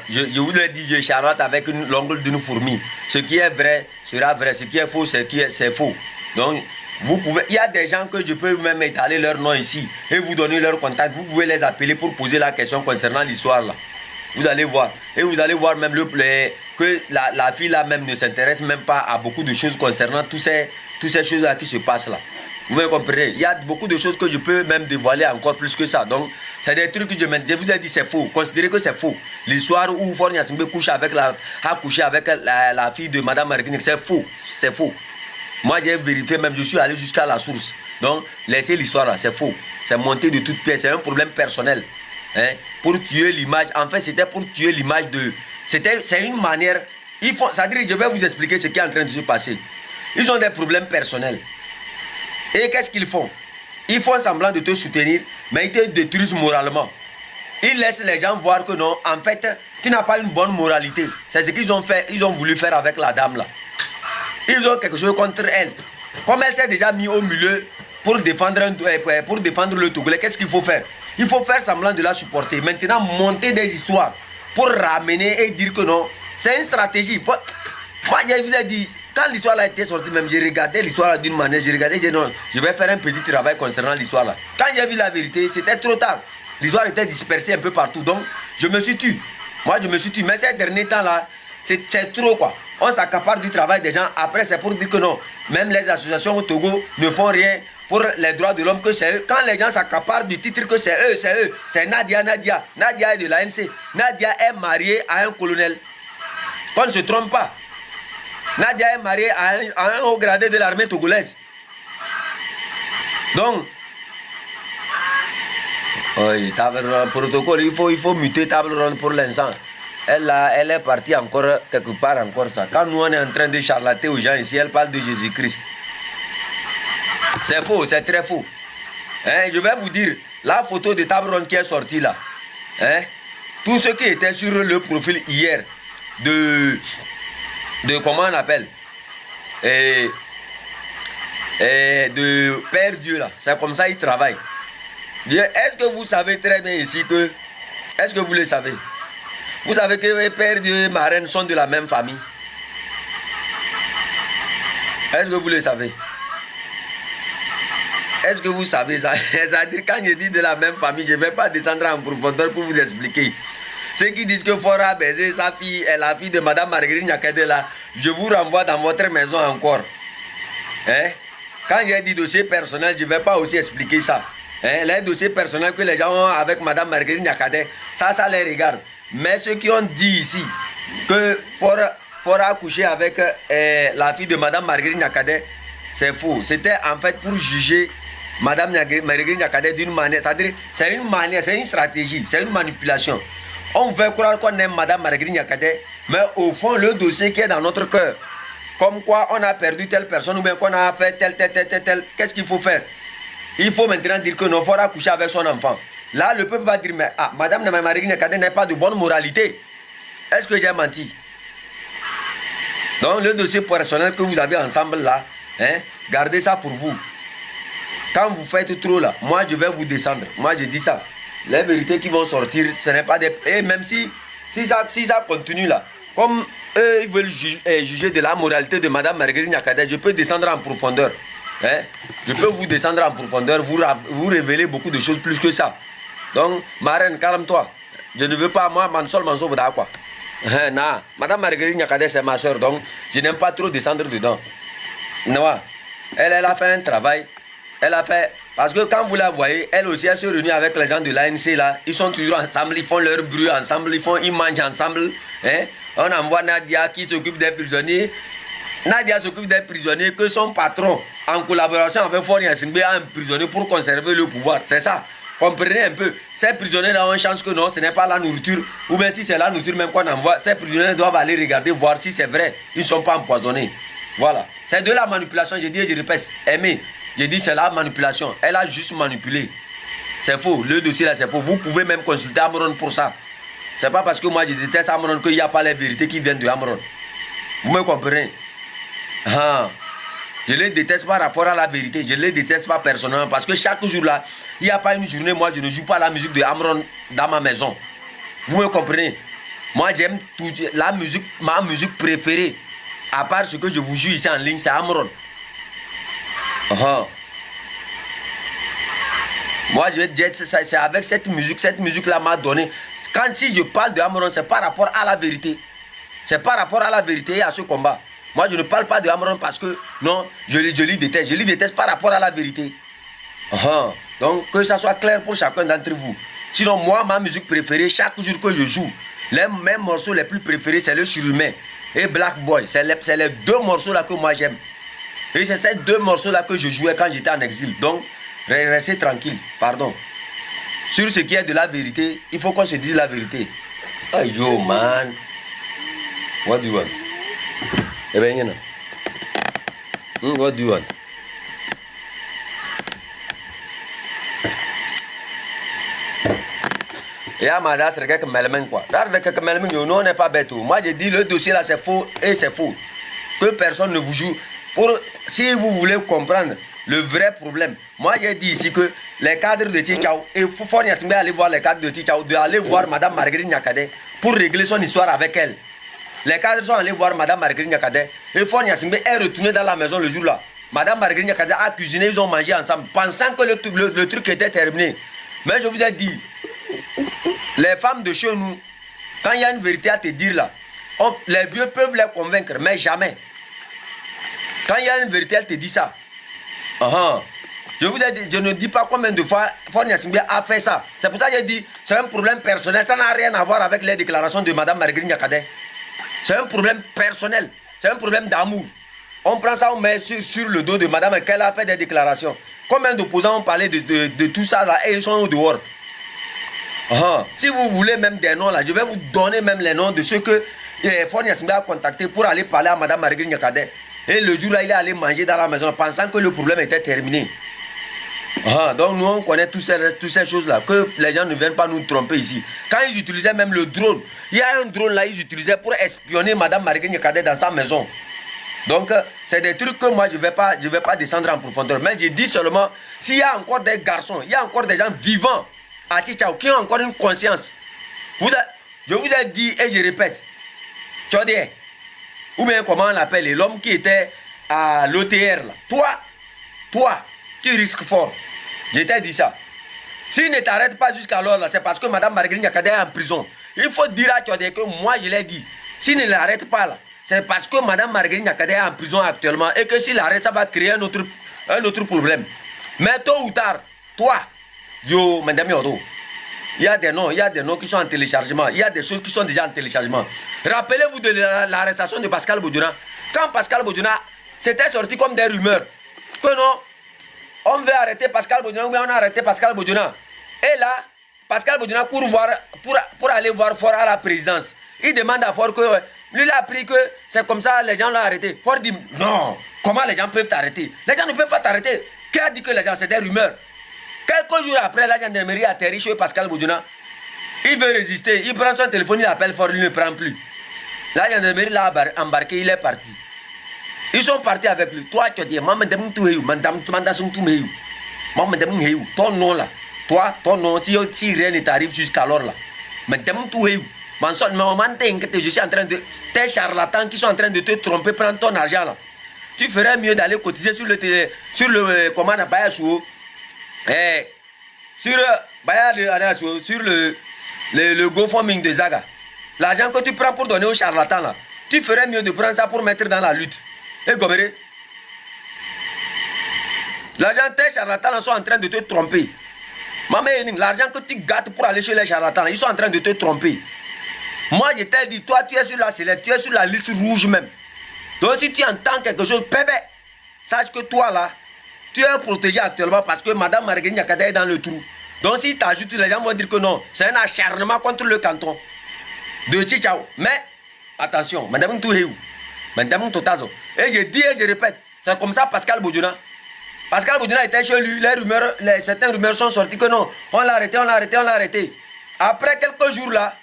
je vous l'ai dit, je charlotte avec l'ongle d'une fourmi. Ce qui est vrai sera vrai, ce qui est faux, c'est faux. Donc, vous pouvez, il y a des gens que je peux même étaler leur nom ici et vous donner leur contact. Vous pouvez les appeler pour poser la question concernant l'histoire là. Vous allez voir. Et vous allez voir même que la fille là même ne s'intéresse même pas à beaucoup de choses concernant toutes ces choses là qui se passent là. Vous me comprenez? Il y a beaucoup de choses que je peux même dévoiler encore plus que ça. Donc, c'est des trucs que je vous ai dit c'est faux. Considérez que c'est faux. L'histoire où Faure Gnassingbé a couché avec la fille de Madame Marguerite, c'est faux. C'est faux. Moi, j'ai vérifié même, je suis allé jusqu'à la source. Donc, laissez l'histoire là, c'est faux. C'est monté de toutes pièces. C'est un problème personnel. Hein? Pour tuer l'image. En fait, c'était pour tuer l'image de... C'est une manière Ils font, c'est-à-dire, je vais vous expliquer ce qui est en train de se passer. Ils ont des problèmes personnels. Et qu'est-ce qu'ils font? Ils font semblant de te soutenir, mais ils te détruisent moralement. Ils laissent les gens voir que non, en fait, tu n'as pas une bonne moralité. C'est ce qu'ils ont fait, ils ont voulu faire avec la dame là. Ils ont quelque chose contre elle. Comme elle s'est déjà mise au milieu pour défendre le Togolais, qu'est-ce qu'il faut faire? Il faut faire semblant de la supporter. Maintenant, monter des histoires pour ramener et dire que non. C'est une stratégie. Moi, je vous ai dit, quand l'histoire a été sortie, même j'ai regardé l'histoire d'une manière, j'ai regardé, j'ai dit non, je vais faire un petit travail concernant l'histoire là. Quand j'ai vu la vérité, c'était trop tard. L'histoire était dispersée un peu partout, donc je me suis tué. Moi, je me suis tué. Mais ces derniers temps là, c'est trop quoi. On s'accapare du travail des gens. Après, c'est pour dire que non, même les associations au Togo ne font rien pour les droits de l'homme, que c'est eux. Quand les gens s'accaparent du titre que c'est eux, c'est Nadia. Nadia est de l'ANC. Nadia est mariée à un colonel. Qu'on ne se trompe pas. Nadia est mariée à un haut gradé de l'armée togolaise. Donc, oui, protocole, il faut muter table ronde pour l'instant. Elle est partie encore quelque part encore ça. Quand nous on est en train de charlater aux gens ici, elle parle de Jésus-Christ. C'est faux, c'est très faux. Hein, je vais vous dire, la photo de table ronde qui est sortie là, hein, tout ce qui était sur le profil hier de comment on appelle, de Père Dieu là, c'est comme ça il travaille. Est-ce que vous savez très bien ici que, est-ce que vous le savez? Vous savez que Père Dieu et Marraine sont de la même famille. Est-ce que vous le savez? Est-ce que vous savez ça? C'est-à-dire quand je dis de la même famille, je ne vais pas descendre en profondeur pour vous expliquer. Ceux qui disent que Fora a baisé sa fille est la fille de Madame Marguerite Nyakade là, je vous renvoie dans votre maison encore. Hein? Quand j'ai dit dossier personnel, je ne vais pas aussi expliquer ça. Hein? Les dossiers personnels que les gens ont avec Madame Marguerite Nyakade, ça les regarde. Mais ceux qui ont dit ici que Fora a couché avec la fille de Madame Marguerite Nyakade, c'est faux. C'était en fait pour juger Madame Marguerite Nyakade d'une manière. C'est-à-dire, c'est une manière, c'est une stratégie, c'est une manipulation. On veut croire qu'on aime Madame Marguerite Nyakade, mais au fond, le dossier qui est dans notre cœur, comme quoi on a perdu telle personne ou bien qu'on a fait tel, qu'est-ce qu'il faut faire? Il faut maintenant dire que non, Fora a couché avec son enfant. Là, le peuple va dire, mais Madame Marguerite Nyakade n'a pas de bonne moralité. Est-ce que j'ai menti? Donc, le dossier personnel que vous avez ensemble là, hein, gardez ça pour vous. Quand vous faites trop là, moi je vais vous descendre. Moi je dis ça. Les vérités qui vont sortir, ce n'est pas des... Et même si ça continue là, comme eux ils veulent juger de la moralité de Madame Marguerite Nyakade, je peux descendre en profondeur. Hein? Je peux vous descendre en profondeur, vous révéler beaucoup de choses plus que ça. Donc, Marraine, calme-toi. Je ne veux pas, moi, Mansol, quoi. Non, Madame Marguerite Nyakade, c'est ma soeur, donc je n'aime pas trop descendre dedans. Non, elle a fait un travail. Elle a fait... Parce que quand vous la voyez, elle aussi, elle se réunit avec les gens de l'ANC là. Ils sont toujours ensemble, ils font leur bruit ensemble, ils mangent ensemble. Hein? On envoie Nadia qui s'occupe des prisonniers. Nadia s'occupe des prisonniers que son patron, en collaboration avec Faure Gnassingbé, a emprisonné pour conserver le pouvoir. C'est ça. Comprenez un peu. Ces prisonniers-là ont une chance que non, ce n'est pas la nourriture. Ou bien si c'est la nourriture même qu'on envoie, ces prisonniers doivent aller regarder, voir si c'est vrai. Ils ne sont pas empoisonnés. Voilà. C'est de la manipulation, je dis et je répète. Aimez. Je dis c'est la manipulation. Elle a juste manipulé. C'est faux. Le dossier là, c'est faux. Vous pouvez même consulter Amron pour ça. C'est pas parce que moi je déteste Amron qu'il n'y a pas les vérités qui viennent de Amron. Vous me comprenez? Je les déteste par rapport à la vérité. Je les déteste pas personnellement. Parce que chaque jour là, il n'y a pas une journée, moi je ne joue pas la musique de Amron dans ma maison. Vous me comprenez? Moi j'aime tout. La musique, ma musique préférée, à part ce que je vous joue ici en ligne, c'est Amron. Moi je vais dire, c'est avec cette musique là m'a donné. Quand si je parle de Amron, c'est par rapport à la vérité. C'est par rapport à la vérité et à ce combat. Moi je ne parle pas de Amron parce que non, je les déteste. Je les déteste par rapport à la vérité. Donc que ça soit clair pour chacun d'entre vous. Sinon moi ma musique préférée, chaque jour que je joue, les mêmes morceaux les plus préférés, c'est le Surhumain et Black Boy. C'est les deux morceaux là que moi j'aime. Et c'est ces deux morceaux là que je jouais quand j'étais en exil. Donc restez tranquille, pardon. Sur ce qui est de la vérité, il faut qu'on se dise la vérité. Oh yo man, what do you want? Eh bien, you know. What do you want? Il y a madame, c'est quelqu'un qui quoi. Nous, on n'est pas bête. Moi, j'ai dit le dossier là, c'est faux et c'est faux. Que personne ne vous joue. Si vous voulez comprendre le vrai problème, moi, j'ai dit ici que les cadres de Tchao, et il faut aller voir les cadres de Tchao, d'aller voir madame Marguerite Nyakade pour régler son histoire avec elle. Les cadres sont allés voir madame Marguerite Nyakade et Fort Nyassimbe est retourné dans la maison le jour là. Madame Marguerite Nyakade a cuisiné, ils ont mangé ensemble, pensant que le truc était terminé. Mais je vous ai dit, les femmes de chez nous, quand il y a une vérité à te dire là, les vieux peuvent les convaincre, mais jamais. Quand il y a une vérité, elle te dit ça. Je vous ai dit, je ne dis pas combien de fois Fort Nyassimbe a fait ça. C'est pour ça que j'ai dit, c'est un problème personnel, ça n'a rien à voir avec les déclarations de madame Marguerite Nyakade. C'est un problème personnel, c'est un problème d'amour. On prend ça, on met sur le dos de madame qu'elle a fait des déclarations. Combien d'opposants ont parlé de tout ça là et ils sont au dehors. Si vous voulez même des noms là, je vais vous donner même les noms de ceux que Fort Nyassimbe a contacté pour aller parler à madame Marguerite Nyakade. Et le jour là, il est allé manger dans la maison pensant que le problème était terminé. Donc nous on connaît toutes ces choses là, que les gens ne viennent pas nous tromper ici. Quand ils utilisaient même le drone, il y a un drone là, ils utilisaient pour espionner madame Marguerite Nyakade dans sa maison. Donc c'est des trucs que moi je vais pas descendre en profondeur. Mais je dis seulement, s'il y a encore des garçons, il y a encore des gens vivants à Tchao qui ont encore une conscience. Je vous ai dit et je répète, Tchodé, ou bien comment on l'appelle, l'homme qui était à l'OTR là. Toi, tu risques fort. Je t'ai dit ça. S'il ne t'arrête pas jusqu'alors là, c'est parce que madame Marguerite Nyakade est en prison. Il faut dire à Tchodé que moi je l'ai dit. S'il ne l'arrête pas là, c'est parce que madame Marguerite Nyakade est en prison actuellement et que s'il arrête, ça va créer un autre problème. Mais tôt ou tard, toi, yo, madame Yodo, il y a des noms qui sont en téléchargement. Il y a des choses qui sont déjà en téléchargement. Rappelez-vous de l'arrestation de Pascal Bodiuna. Quand Pascal Bodiuna, c'était sorti comme des rumeurs. Que non, on veut arrêter Pascal Bodiuna ou bien on a arrêté Pascal Bodiuna. Et là, Pascal Bodiuna court pour aller voir Fort à la présidence. Il demande à Fort que lui il a appris que c'est comme ça les gens l'ont arrêté. Fort dit non, comment les gens peuvent t'arrêter? Les gens ne peuvent pas t'arrêter. Qui a dit que les gens, c'est des rumeurs? Quelques jours après, la gendarmerie atterrit chez Pascal Bodiuna. Il veut résister, il prend son téléphone, il appelle Fort, il ne prend plus. La gendarmerie l'a embarqué, il est parti. Ils sont partis avec lui. Toi, tu dis, ton nom là, toi, ton nom, si rien ne t'arrive jusqu'alors là, je suis en train de. Tes charlatans qui sont en train de te tromper, prendre ton argent là. Tu ferais mieux d'aller cotiser sur le comment on appelle sur le GoFundMe de Zaga. L'argent que tu prends pour donner aux charlatans là, tu ferais mieux de prendre ça pour mettre dans la lutte. Et Gobéré, l'argent, tes charlatans sont en train de te tromper. L'argent que tu gâtes pour aller chez les charlatans, ils sont en train de te tromper. Moi, je t'ai dit, toi, tu es sur la sellette, tu es sur la liste rouge même. Donc, si tu entends quelque chose, bébé, sache que toi, là, tu es protégé actuellement parce que madame Marguerite Nyakade est dans le trou. Donc, si tu ajoutes, les gens vont dire que non, c'est un acharnement contre le canton de Tchao. Mais, attention, madame Touhéou, madame Totazo. Et je dis et je répète, c'est comme ça Pascal Bodiuna. Pascal Bodiuna était chez lui, certaines rumeurs sont sorties que non, on l'a arrêté. Après quelques jours là,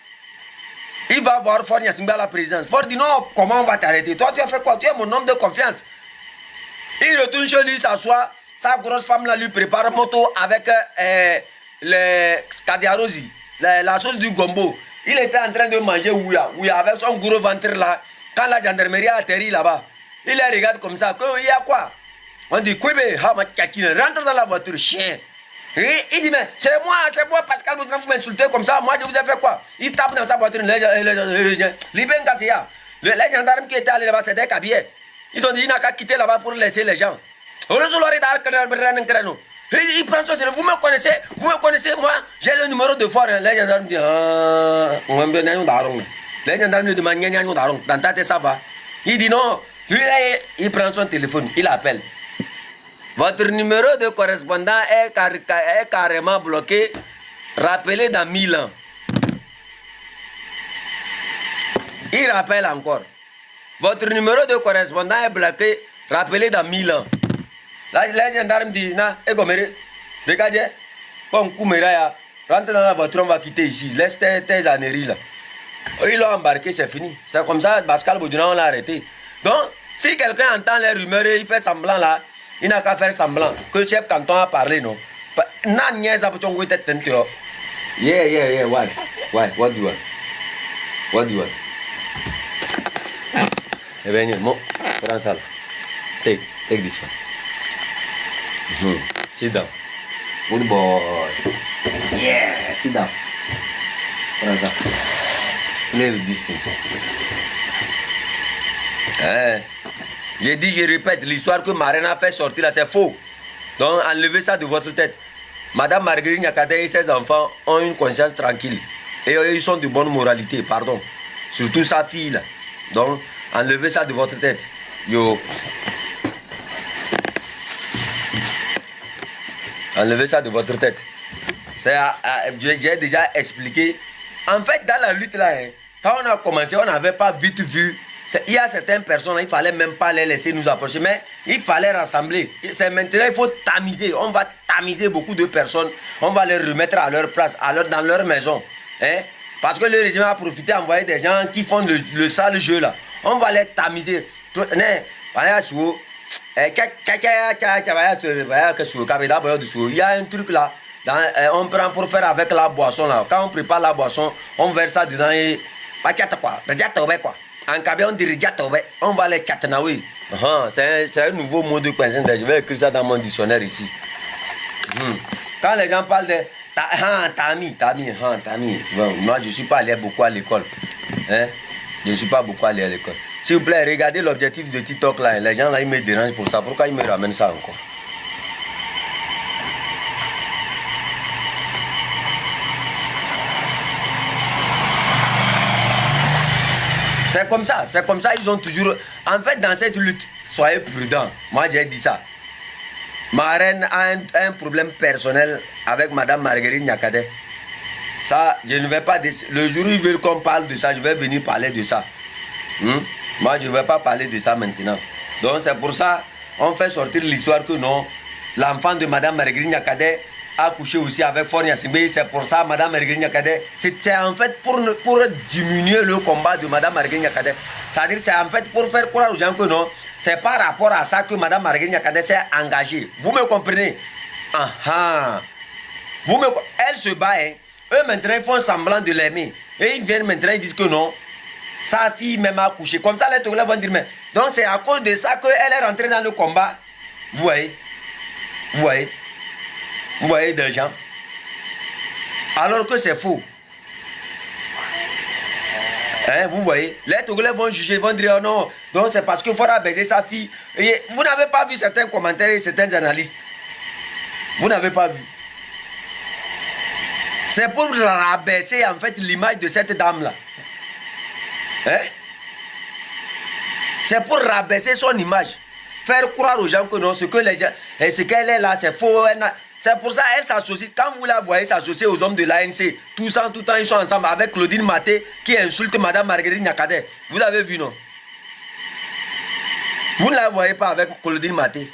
il va voir Fort Nyassimbe à la présidence. Fort dit non, comment on va t'arrêter? Toi, tu as fait quoi? Tu es mon homme de confiance. Il retourne chez lui, s'assoit. Sa grosse femme là lui prépare moto avec les Kadiarosi, la sauce du gombo. Il était en train de manger ouya avec son gros ventre là. Quand la gendarmerie a atterri là-bas, il les regarde comme ça. Il y a quoi? On dit, rentre dans la voiture, chien. Il dit, mais c'est moi, Pascal, vous m'insultez comme ça, moi je vous ai fait quoi? Il tape dans sa voiture, les gendarmes qui étaient allés là-bas, c'était des cabillets. Ils ont dit, il n'a qu'à quitter là-bas pour laisser les gens. Il prend son téléphone, vous me connaissez, moi, j'ai le numéro de Fort. Les gendarmes disent, les gendarmes lui demandent, dans ta tête ça va. Il dit non, lui là, il prend son téléphone, il appelle. Votre numéro de correspondant est carrément bloqué. Rappelez dans 1000 ans. Il rappelle encore. Votre numéro de correspondant est bloqué. Rappelez dans 1000 ans. Là, les gendarmes disent, na, regardez, bon, Koumeraya, rentre dans la voiture, on va quitter ici. Laisse tes âneries là. Ils l'ont embarqué, c'est fini. C'est comme ça, Pascal Boudina, on l'a arrêté. Donc, si quelqu'un entend les rumeurs et il fait semblant là, il n'a qu'à faire semblant que le chef canton a parlé, non? Yeah, what do you want? Eh bien, bon, prends ça là. Take this one. Sit down. Good boy. Yeah, sit down. Prends ça. Play with these things. J'ai dit, je répète, l'histoire que Marraine a fait sortir là, c'est faux. Donc, enlevez ça de votre tête. Madame Marguerite Nyakate et ses enfants ont une conscience tranquille. Et ils sont de bonne moralité, pardon. Surtout sa fille là. Donc, enlevez ça de votre tête. Yo. Enlevez ça de votre tête. J'ai déjà expliqué. En fait, dans la lutte là, quand on a commencé, on n'avait pas vite vu. Il y a certaines personnes, il ne fallait même pas les laisser nous approcher, mais il fallait rassembler. C'est maintenant, il faut tamiser. On va tamiser beaucoup de personnes. On va les remettre à leur place, dans leur maison. Hein? Parce que le régime a profité d'envoyer des gens qui font le sale jeu là. On va les tamiser. Il y a un truc là. On prend pour faire avec la boisson là. Quand on prépare la boisson, on verse ça dedans et quoi. En Kabé, on dit on va les chatnaoui. C'est un nouveau mot de cuisine. Je vais écrire ça dans mon dictionnaire ici. Quand les gens parlent de Tami. Bon, moi, je ne suis pas allé beaucoup à l'école. Hein? Je ne suis pas beaucoup allé à l'école. S'il vous plaît, regardez l'objectif de TikTok là. Les gens là, ils me dérangent pour ça. Pourquoi ils me ramènent ça encore? C'est comme ça, ils ont toujours... En fait, dans cette lutte, soyez prudents. Moi, j'ai dit ça. Ma reine a un problème personnel avec Madame Marguerite Nyakate. Ça, je ne vais pas... Le jour où ils veulent qu'on parle de ça, je vais venir parler de ça. Moi, je ne vais pas parler de ça maintenant. Donc, c'est pour ça, on fait sortir l'histoire que non, l'enfant de Madame Marguerite Nyakate a couché aussi avec Fornia Simbe. C'est pour ça, Madame Marguerite Nyakate, c'est en fait pour diminuer le combat de Madame Marguerite Nyakate. C'est-à-dire, c'est en fait pour faire croire aux gens que non, c'est par rapport à ça que Madame Marguerite Nyakate s'est engagée. Vous me comprenez? Elle se bat, hein. Eux maintenant ils font semblant de l'aimer. Et ils viennent maintenant, ils disent que non, sa fille même a couché. Comme ça, les Togolais vont dire, mais donc c'est à cause de ça qu'elle est rentrée dans le combat. Vous voyez des gens. Alors que c'est faux. Hein, vous voyez, les Togolais vont juger, vont dire, oh non, donc c'est parce qu'il faudra baiser sa fille. Et vous n'avez pas vu certains commentaires et certains analystes. Vous n'avez pas vu. C'est pour rabaisser en fait l'image de cette dame-là. Hein? C'est pour rabaisser son image. Faire croire aux gens que non, ce qu'elle est là, c'est faux. C'est pour ça qu'elle s'associe. Quand vous la voyez s'associer aux hommes de l'ANC, tout le temps, ils sont ensemble avec Claudine Maté qui insulte Madame Marguerite Nyakate. Vous avez vu, non? Vous ne la voyez pas avec Claudine Maté.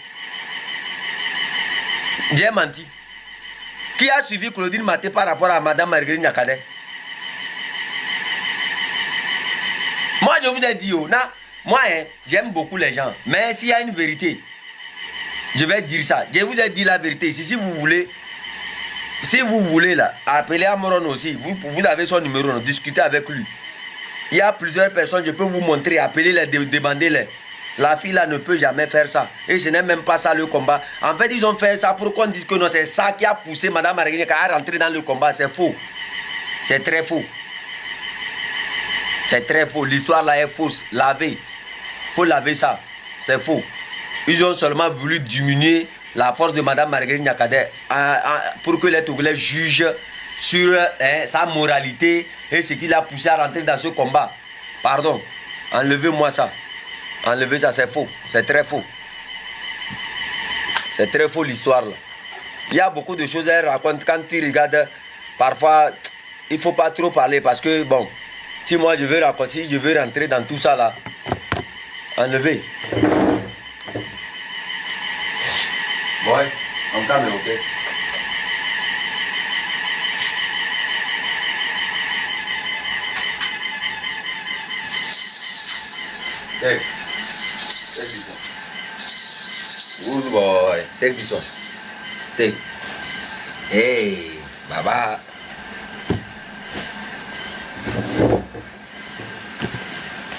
J'ai menti. Qui a suivi Claudine Maté par rapport à Madame Marguerite Nyakate? Moi, je vous ai dit, moi, j'aime beaucoup les gens. Mais s'il y a une vérité, je vais dire ça. Je vous ai dit la vérité ici. Si vous voulez là, appelez Amoron aussi. Vous avez son numéro, discutez avec lui. Il y a plusieurs personnes, je peux vous montrer, appelez-les, demandez-les. La fille là ne peut jamais faire ça. Et ce n'est même pas ça le combat. En fait, ils ont fait ça pour qu'on dise que non, c'est ça qui a poussé Madame Marguerite à rentrer dans le combat. C'est faux. C'est très faux. C'est très faux. L'histoire là est fausse. Laver. Il faut laver ça. C'est faux. Ils ont seulement voulu diminuer la force de Madame Marguerite Nyakate pour que les Togolais jugent sur sa moralité et ce qui l'a poussé à rentrer dans ce combat. Pardon. Enlevez-moi ça. Enlevez ça, c'est faux. C'est très faux. C'est très faux l'histoire là. Il y a beaucoup de choses à raconter quand tu regardes. Parfois, il ne faut pas trop parler parce que bon, si moi je veux raconter, si je veux rentrer dans tout ça là, Enlevez. Ouais, on calme, ok. Hey, take this one. Good boy. Take this one. Take. Hey, baba.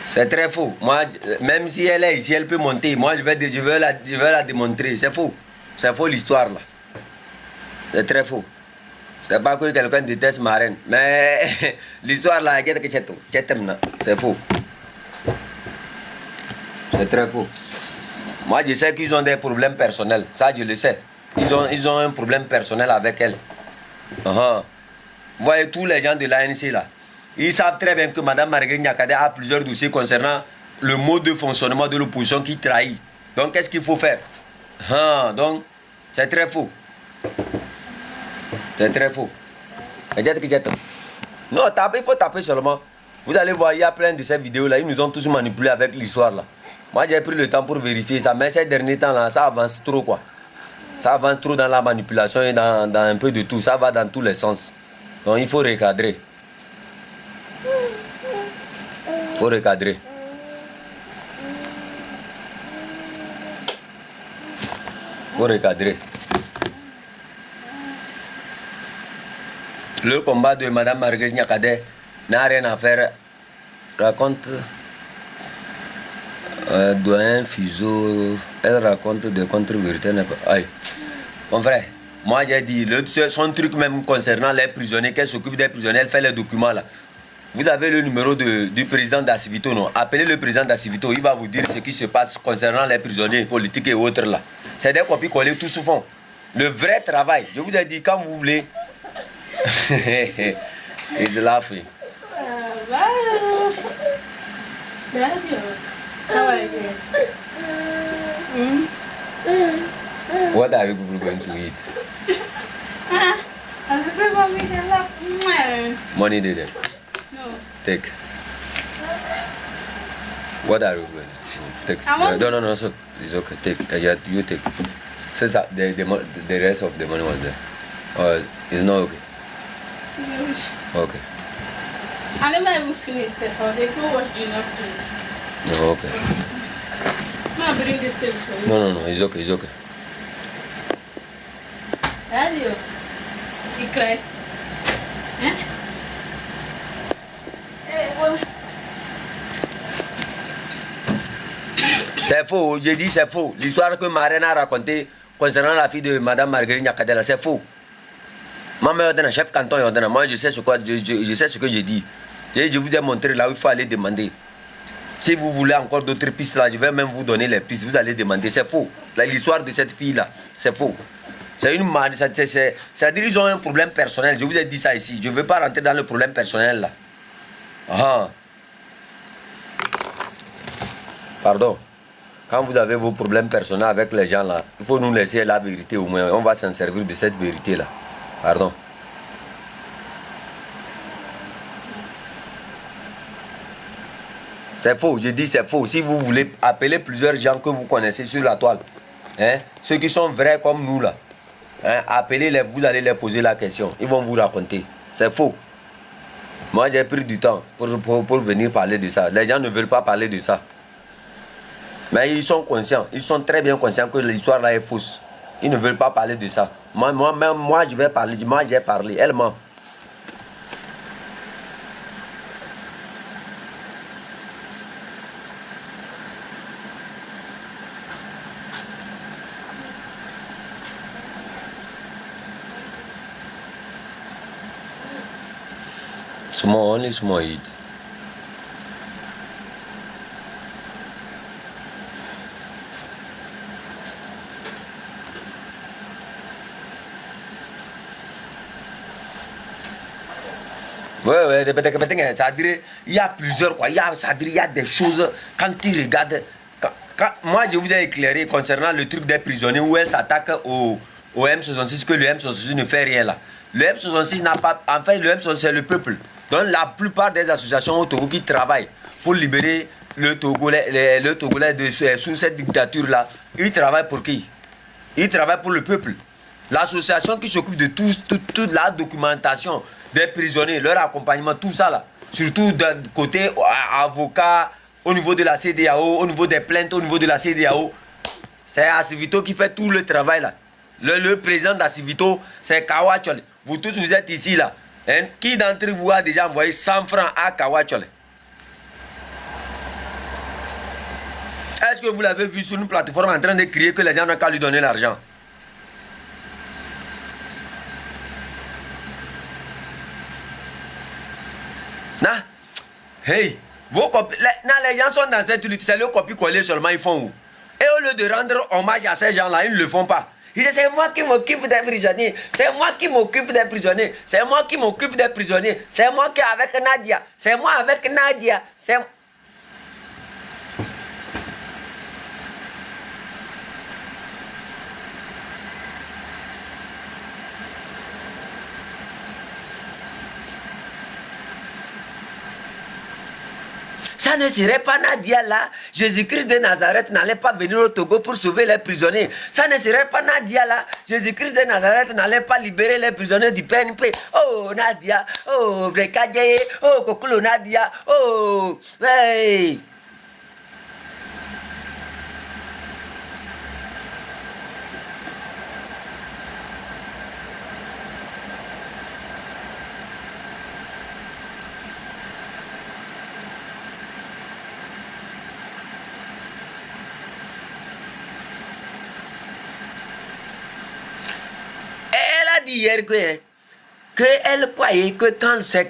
C'est très faux. Moi, même si elle est ici, elle peut monter. Moi, je vais la démontrer. C'est faux. C'est faux l'histoire là. C'est très faux. C'est pas que quelqu'un déteste ma reine. Mais l'histoire là, c'est faux. C'est très faux. Moi, je sais qu'ils ont des problèmes personnels. Ça, je le sais. Ils ont un problème personnel avec elle. Vous voyez, tous les gens de l'ANC là, ils savent très bien que Mme Marguerite Nyakade a plusieurs dossiers concernant le mode de fonctionnement de l'opposition qui trahit. Donc, qu'est-ce qu'il faut faire? Donc, c'est très faux. C'est très faux. Non, taper, il faut taper seulement. Vous allez voir, il y a plein de ces vidéos-là. Ils nous ont tous manipulés avec l'histoire là. Moi, j'ai pris le temps pour vérifier ça. Mais ces derniers temps-là, ça avance trop quoi. Ça avance trop dans la manipulation et dans un peu de tout. Ça va dans tous les sens. Donc, il faut recadrer. Il faut recadrer. Il faut recadrer. Le combat de Mme Marguerite Nyakade n'a rien à faire. Raconte. Doyen Fizo, elle raconte des contre-vérités. Mon frère, moi j'ai dit, son truc même concernant les prisonniers, qu'elle s'occupe des prisonniers, elle fait les documents là. Vous avez le numéro du président d'Assivito, non? Appelez le président d'Assivito, il va vous dire ce qui se passe concernant les prisonniers politiques et autres là. C'est des copies collées tout souvent. Le vrai travail, je vous ai dit, quand vous voulez. He's laughing. What are you people going to eat? Money did it. No. Take. What are you going to take? No, so it's okay. Take. You take. Since the rest of the money was there. It's not okay. Okay. I never even finished it. They go watch Junior Prince. No, okay. No, bring this thing for you. No, it's okay. Radio. You cry. Eh? Well. C'est faux, j'ai dit c'est faux. L'histoire que Marine a racontée concernant la fille de Mme Marguerite Nyakade, c'est faux. Maman est chef canton, moi je sais ce que j'ai dit. Je vous ai montré là où il faut aller demander. Si vous voulez encore d'autres pistes là, je vais même vous donner les pistes. Vous allez demander. C'est faux. L'histoire de cette fille là, c'est faux. C'est une maladie. C'est-à-dire qu'ils ont un problème personnel. Je vous ai dit ça ici. Je ne veux pas rentrer dans le problème personnel là. Pardon. Quand vous avez vos problèmes personnels avec les gens là, il faut nous laisser la vérité au moins. On va s'en servir de cette vérité là. Pardon. C'est faux, je dis c'est faux. Si vous voulez appeler plusieurs gens que vous connaissez sur la toile, ceux qui sont vrais comme nous là, appelez-les, vous allez leur poser la question. Ils vont vous raconter. C'est faux. Moi j'ai pris du temps pour venir parler de ça. Les gens ne veulent pas parler de ça. Mais ils sont conscients, ils sont très bien conscients que l'histoire là est fausse. Ils ne veulent pas parler de ça. Moi je vais parler, moi j'ai parlé, elle ment. Only small eat. Ouais, c'est-à-dire, il y a plusieurs quoi. Il y a des choses, quand tu regardes, moi je vous ai éclairé concernant le truc des prisonniers où elle s'attaque au M66, que le M66 ne fait rien là. Le M66 n'a pas, en fait le M66 c'est le peuple. Donc la plupart des associations au Togo qui travaillent pour libérer le Togolais sous cette dictature-là, il travaille pour qui? Il travaille pour le peuple. L'association qui s'occupe de toute la documentation des prisonniers, leur accompagnement, tout ça là. Surtout du côté avocat, au niveau de la CEDEAO, au niveau des plaintes, au niveau de la CEDEAO. C'est Assivito qui fait tout le travail là. Le président d'Assivito, c'est Kawachole. Vous tous, vous êtes ici là. Hein? Qui d'entre vous a déjà envoyé 100 francs à Kawachole? Est-ce que vous l'avez vu sur une plateforme en train de crier que les gens n'ont qu'à lui donner l'argent? Non? Hey, les gens sont dans cette lutte, c'est le copie-coller seulement, ils font où? Et au lieu de rendre hommage à ces gens-là, ils ne le font pas. Ils disent, c'est moi qui m'occupe des prisonniers, c'est moi qui m'occupe des prisonniers, c'est moi qui m'occupe des prisonniers, c'est moi qui avec Nadia, c'est moi avec Nadia, c'est... Ça ne serait pas Nadia là. Jésus-Christ de Nazareth n'allait pas venir au Togo pour sauver les prisonniers. Ça ne serait pas Nadia là. Jésus-Christ de Nazareth n'allait pas libérer les prisonniers du PNP. Oh Nadia, oh Brekadje, oh Kokolo Nadia, oh hey. Dit hier que elle croyait que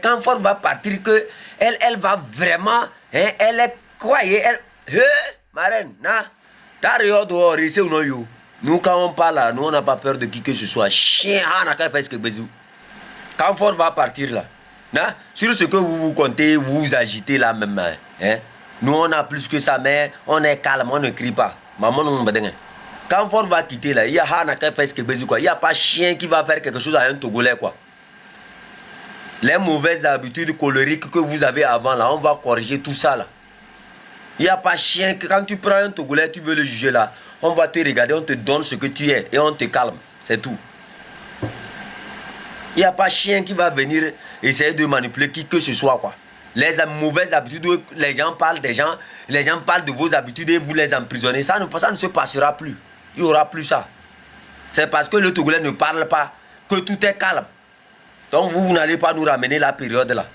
quand Ford va partir, que elle va vraiment, hein, elle croyait, elle, marraine, na, t'as dehors, ici ou non yo. Nous quand on parle là, nous on n'a pas peur de qui que ce soit. Chien, on a qu'à faire ce que besoin. Quand Ford va partir là, na, sur ce que vous comptez, vous agitez là même, hein. Nous on a plus que ça, mais on est calme, on ne crie pas. Maman nous m'bedenge. Quand Ford va quitter là, il y a Hana qui fait ce que besoin quoi. Il n'y a pas chien qui va faire quelque chose à un Togolais quoi. Les mauvaises habitudes colériques que vous avez avant là, on va corriger tout ça là. Il n'y a pas chien que quand tu prends un Togolais, tu veux le juger là, on va te regarder, on te donne ce que tu es et on te calme, c'est tout. Il n'y a pas chien qui va venir essayer de manipuler qui que ce soit quoi. Les mauvaises habitudes, les gens parlent des gens, les gens parlent de vos habitudes et vous les emprisonnez. Ça ne se passera plus. Il n'y aura plus ça. C'est parce que le Togolais ne parle pas que tout est calme. Donc vous n'allez pas nous ramener la période là.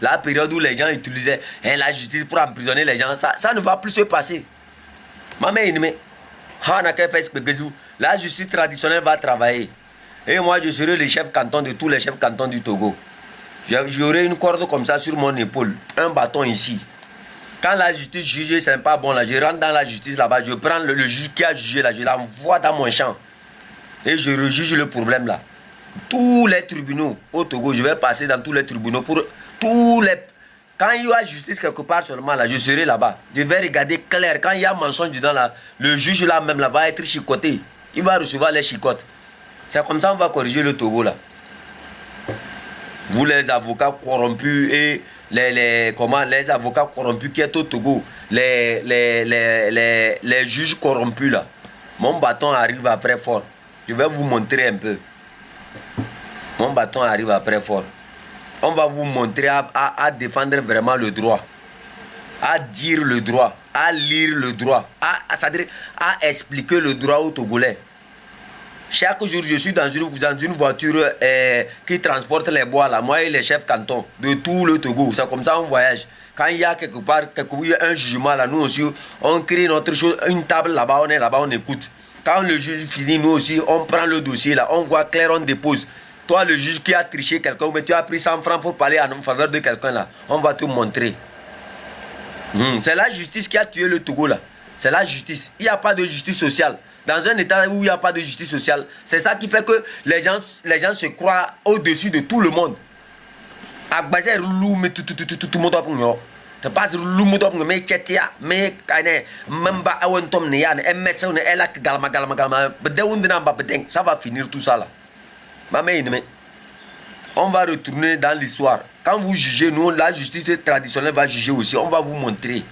La période où les gens utilisaient la justice pour emprisonner les gens. Ça ne va plus se passer. La justice traditionnelle va travailler. Et moi je serai le chef canton de tous les chefs cantons du Togo. J'aurai une corde comme ça sur mon épaule. Un bâton ici. Quand la justice juge, c'est pas bon là, je rentre dans la justice là-bas, je prends le juge qui a jugé là, je l'envoie dans mon champ. Et je rejuge le problème là. Tous les tribunaux au Togo, je vais passer dans tous les tribunaux pour tous les... Quand il y a justice quelque part seulement là, je serai là-bas. Je vais regarder clair. Quand il y a mensonge dedans là, le juge là même là va être chicoté. Il va recevoir les chicottes. C'est comme ça qu'on va corriger le Togo là. Vous les avocats corrompus et les avocats corrompus qui sont au Togo, les juges corrompus là. Mon bâton arrive après fort. Je vais vous montrer un peu. Mon bâton arrive après fort. On va vous montrer à défendre vraiment le droit. À dire le droit. À lire le droit. À expliquer le droit aux Togolais. Chaque jour, je suis dans une voiture qui transporte les bois là. Moi et les chefs cantons de tout le Togo. C'est comme ça on voyage. Quand il y a quelque part un jugement là, nous aussi, on crée notre chose, une table là-bas, on est là-bas, on écoute. Quand le juge finit, nous aussi, on prend le dossier là, on voit clair, on dépose. Toi, le juge qui a triché quelqu'un, mais tu as pris 100 francs pour parler en faveur de quelqu'un là, on va te montrer. C'est la justice qui a tué le Togo là. C'est la justice. Il n'y a pas de justice sociale. Dans un état où il n'y a pas de justice sociale, c'est ça qui fait que les gens se croient au-dessus de tout le monde. Agbazer lou mais tout le monde pour moi. Tu passes lou moto pour mais chetia mais kane memba awentom ne yan ms on elak galma bede undina ba bedeng ça va finir tout ça là. Mais on va retourner dans l'histoire. Quand vous jugez, nous la justice traditionnelle va juger aussi, on va vous montrer.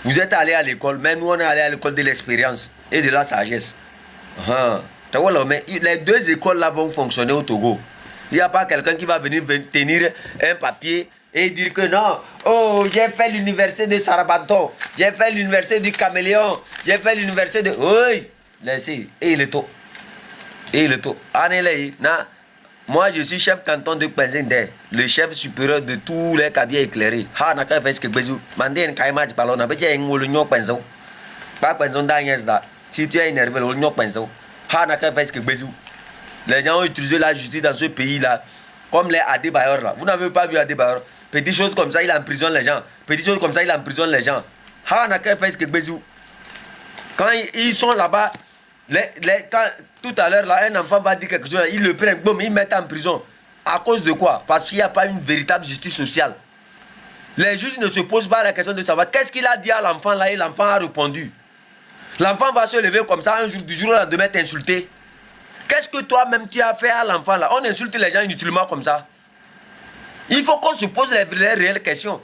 Vous êtes allé à l'école, mais nous on est allé à l'école de l'expérience et de la sagesse. Les deux écoles là vont fonctionner au Togo. Il n'y a pas quelqu'un qui va venir tenir un papier et dire que non, oh, j'ai fait l'université de Sarabanton, j'ai fait l'université du Caméléon, j'ai fait l'université de... Oui, laissez, et il est tôt. Et il est tôt. Moi, je suis chef canton de Penzende, le chef supérieur de tous les cabiers éclairés. Ha, n'a qu'à faire ce que besoin. Mandé un match ballon, n'a pas dit un moulin penso. Pas penso d'Agnès là. Si tu es énervé, le moulin penso. Ha, n'a qu'à faire ce que besoin. Les gens ont utilisé la justice dans ce pays-là, comme les Adebayor là. Vous n'avez pas vu Adebayor. Petites choses comme ça, il emprisonne les gens. Petites choses comme ça, il emprisonne les gens. Ha, n'a qu'à faire ce que besoin. Quand ils sont là-bas, quand, tout à l'heure, là, un enfant va dire quelque chose, ils le prennent, boum, ils mettent en prison. À cause de quoi? Parce qu'il n'y a pas une véritable justice sociale. Les juges ne se posent pas la question de savoir qu'est-ce qu'il a dit à l'enfant là et l'enfant a répondu. L'enfant va se lever comme ça, un jour, du jour au lendemain, t'insulter. Qu'est-ce que toi-même tu as fait à l'enfant là? On insulte les gens inutilement comme ça. Il faut qu'on se pose les réelles questions.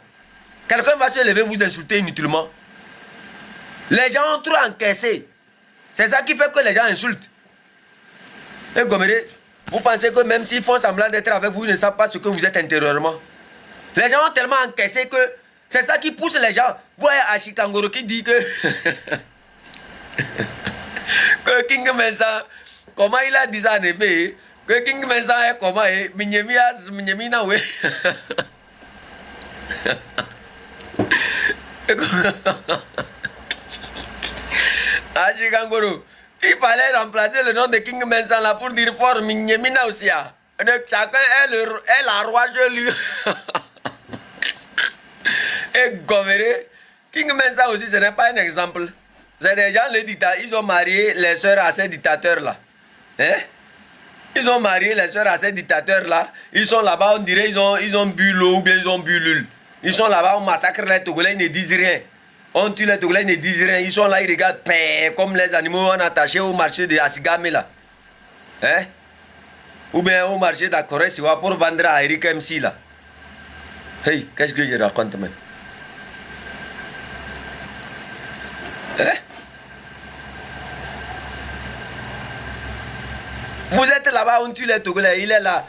Quelqu'un va se lever vous insulter inutilement. Les gens ont trop encaissé. C'est ça qui fait que les gens insultent. Et Goméré, vous pensez que même s'ils font semblant d'être avec vous, ils ne savent pas ce que vous êtes intérieurement. Les gens ont tellement encaissé que c'est ça qui pousse les gens. Vous voyez Ashikangoro qui dit que... que King Mensa, comment il a dit ça en effet, que King Mensa est comment, Minyemina, oui. Ashikangoro, il fallait remplacer le nom de King Mensa là pour dire fort Minyemina aussi. Chacun est la roi lui. Et Goméré, King Mensa aussi, ce n'est pas un exemple. C'est des gens, les dictateurs, ils ont marié les sœurs à ces dictateurs-là. Hein? Ils ont marié les sœurs à ces dictateurs-là. Ils sont là-bas, on dirait, ils ont bu l'eau ou bien ils ont bu l'huile. Ils sont là-bas, on massacre les Togolais, ils ne disent rien. On tue les Togolais, ils ne disent rien. Ils sont là, ils regardent, comme les animaux attachés au marché de Asigame là. Hein? Ou bien au marché d'Akoré Siwa pour vendre à Eric MC là. Hey, qu'est-ce que je raconte même? Hein? Vous êtes là-bas, on tue les Togolais, il est là.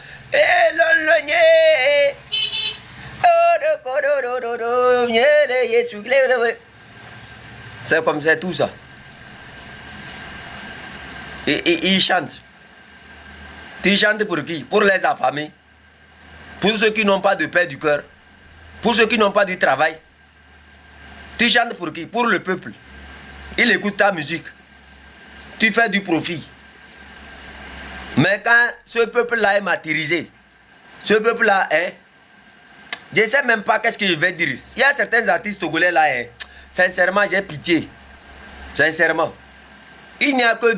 C'est comme ça, tout ça. Et il chante. Tu chantes pour qui? Pour les affamés. Pour ceux qui n'ont pas de paix du cœur. Pour ceux qui n'ont pas du travail. Tu chantes pour qui? Pour le peuple. Il écoute ta musique. Tu fais du profit. Mais quand ce peuple-là est martyrisé, ce peuple-là est... Je ne sais même pas qu'est-ce que je vais dire. Il y a certains artistes togolais là, sincèrement, j'ai pitié. Sincèrement. Il n'y a que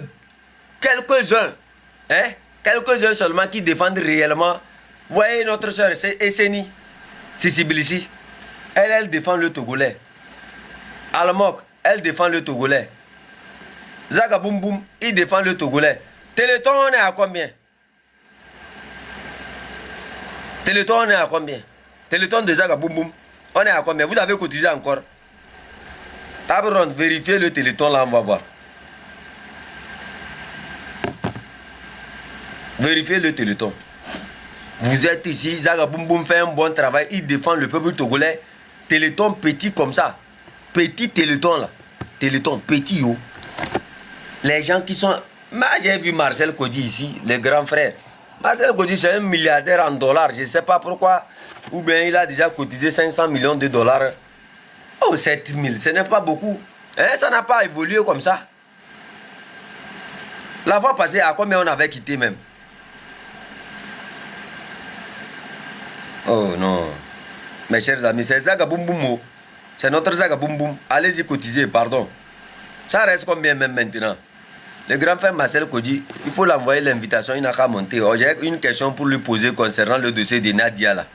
quelques-uns, quelques-uns seulement qui défendent réellement. Vous voyez notre soeur, c'est Esseni, Sissi Bilissi. Elle défend le Togolais. Almok, elle défend le Togolais. Zaga Boum Boum, il défend le Togolais. Téléthon, on est à combien? Téléthon, on est à combien? Téléthon de Zaga Boum Boum, on est à combien? Vous avez cotisé encore? Tabron, vérifiez le Téléthon là, on va voir. Vérifiez le Téléthon. Vous êtes ici, Zaga Boum Boum fait un bon travail, il défend le peuple togolais. Téléthon petit comme ça. Petit Téléthon là. Téléthon petit oh. Les gens qui sont... Moi j'ai vu Marcel Kodji ici, le grand frère. Marcel Kodji c'est un milliardaire en dollars, je ne sais pas pourquoi. Ou bien il a déjà cotisé 500 millions de dollars. Oh 7000, ce n'est pas beaucoup. Hein, ça n'a pas évolué comme ça. La fois passée, à combien on avait quitté même? Oh non. Mes chers amis, c'est Zaga Boum Boum. C'est notre Zaga Boum Boum. Allez-y cotiser, pardon. Ça reste combien même maintenant? Le grand frère Marcel Kodji, il faut l'envoyer l'invitation, il n'a qu'à monter. Oh, j'ai une question pour lui poser concernant le dossier de Nadia là.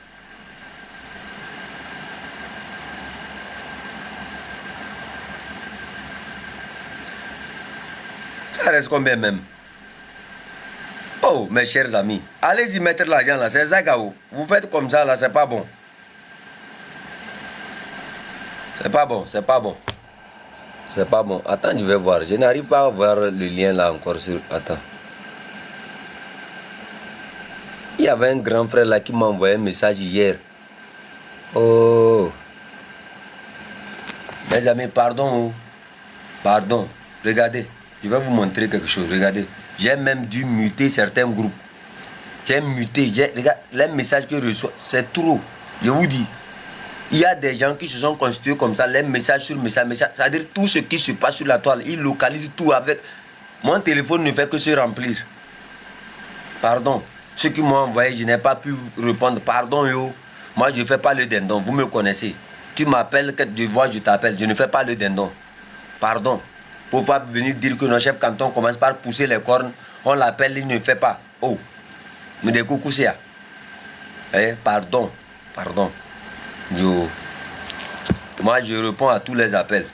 Ça reste combien même? Oh, mes chers amis, allez-y mettre l'argent là, c'est Zagao. Vous faites comme ça là, c'est pas bon. C'est pas bon, c'est pas bon. C'est pas bon. Attends, je vais voir. Je n'arrive pas à voir le lien là encore sur... Attends. Il y avait un grand frère là qui m'a envoyé un message hier. Oh. Mes amis, pardon. Pardon. Regardez. Je vais vous montrer quelque chose. Regardez. J'ai même dû muter certains groupes. J'ai muté. Regarde, les messages que je reçois, c'est trop. Je vous dis. Il y a des gens qui se sont constitués comme ça, les messages sur message. C'est-à-dire tout ce qui se passe sur la toile. Ils localisent tout avec... Mon téléphone ne fait que se remplir. Pardon. Ceux qui m'ont envoyé, je n'ai pas pu répondre. Pardon, yo. Moi, je ne fais pas le dindon. Vous me connaissez. Tu m'appelles, que je vois, je t'appelle. Je ne fais pas le dindon. Pardon. Pour pas venir dire que notre chef canton commence par pousser les cornes, on l'appelle, il ne fait pas. Oh. Mais des coucous, c'est pardon. Pardon. Yo. Moi, je réponds à tous les appels.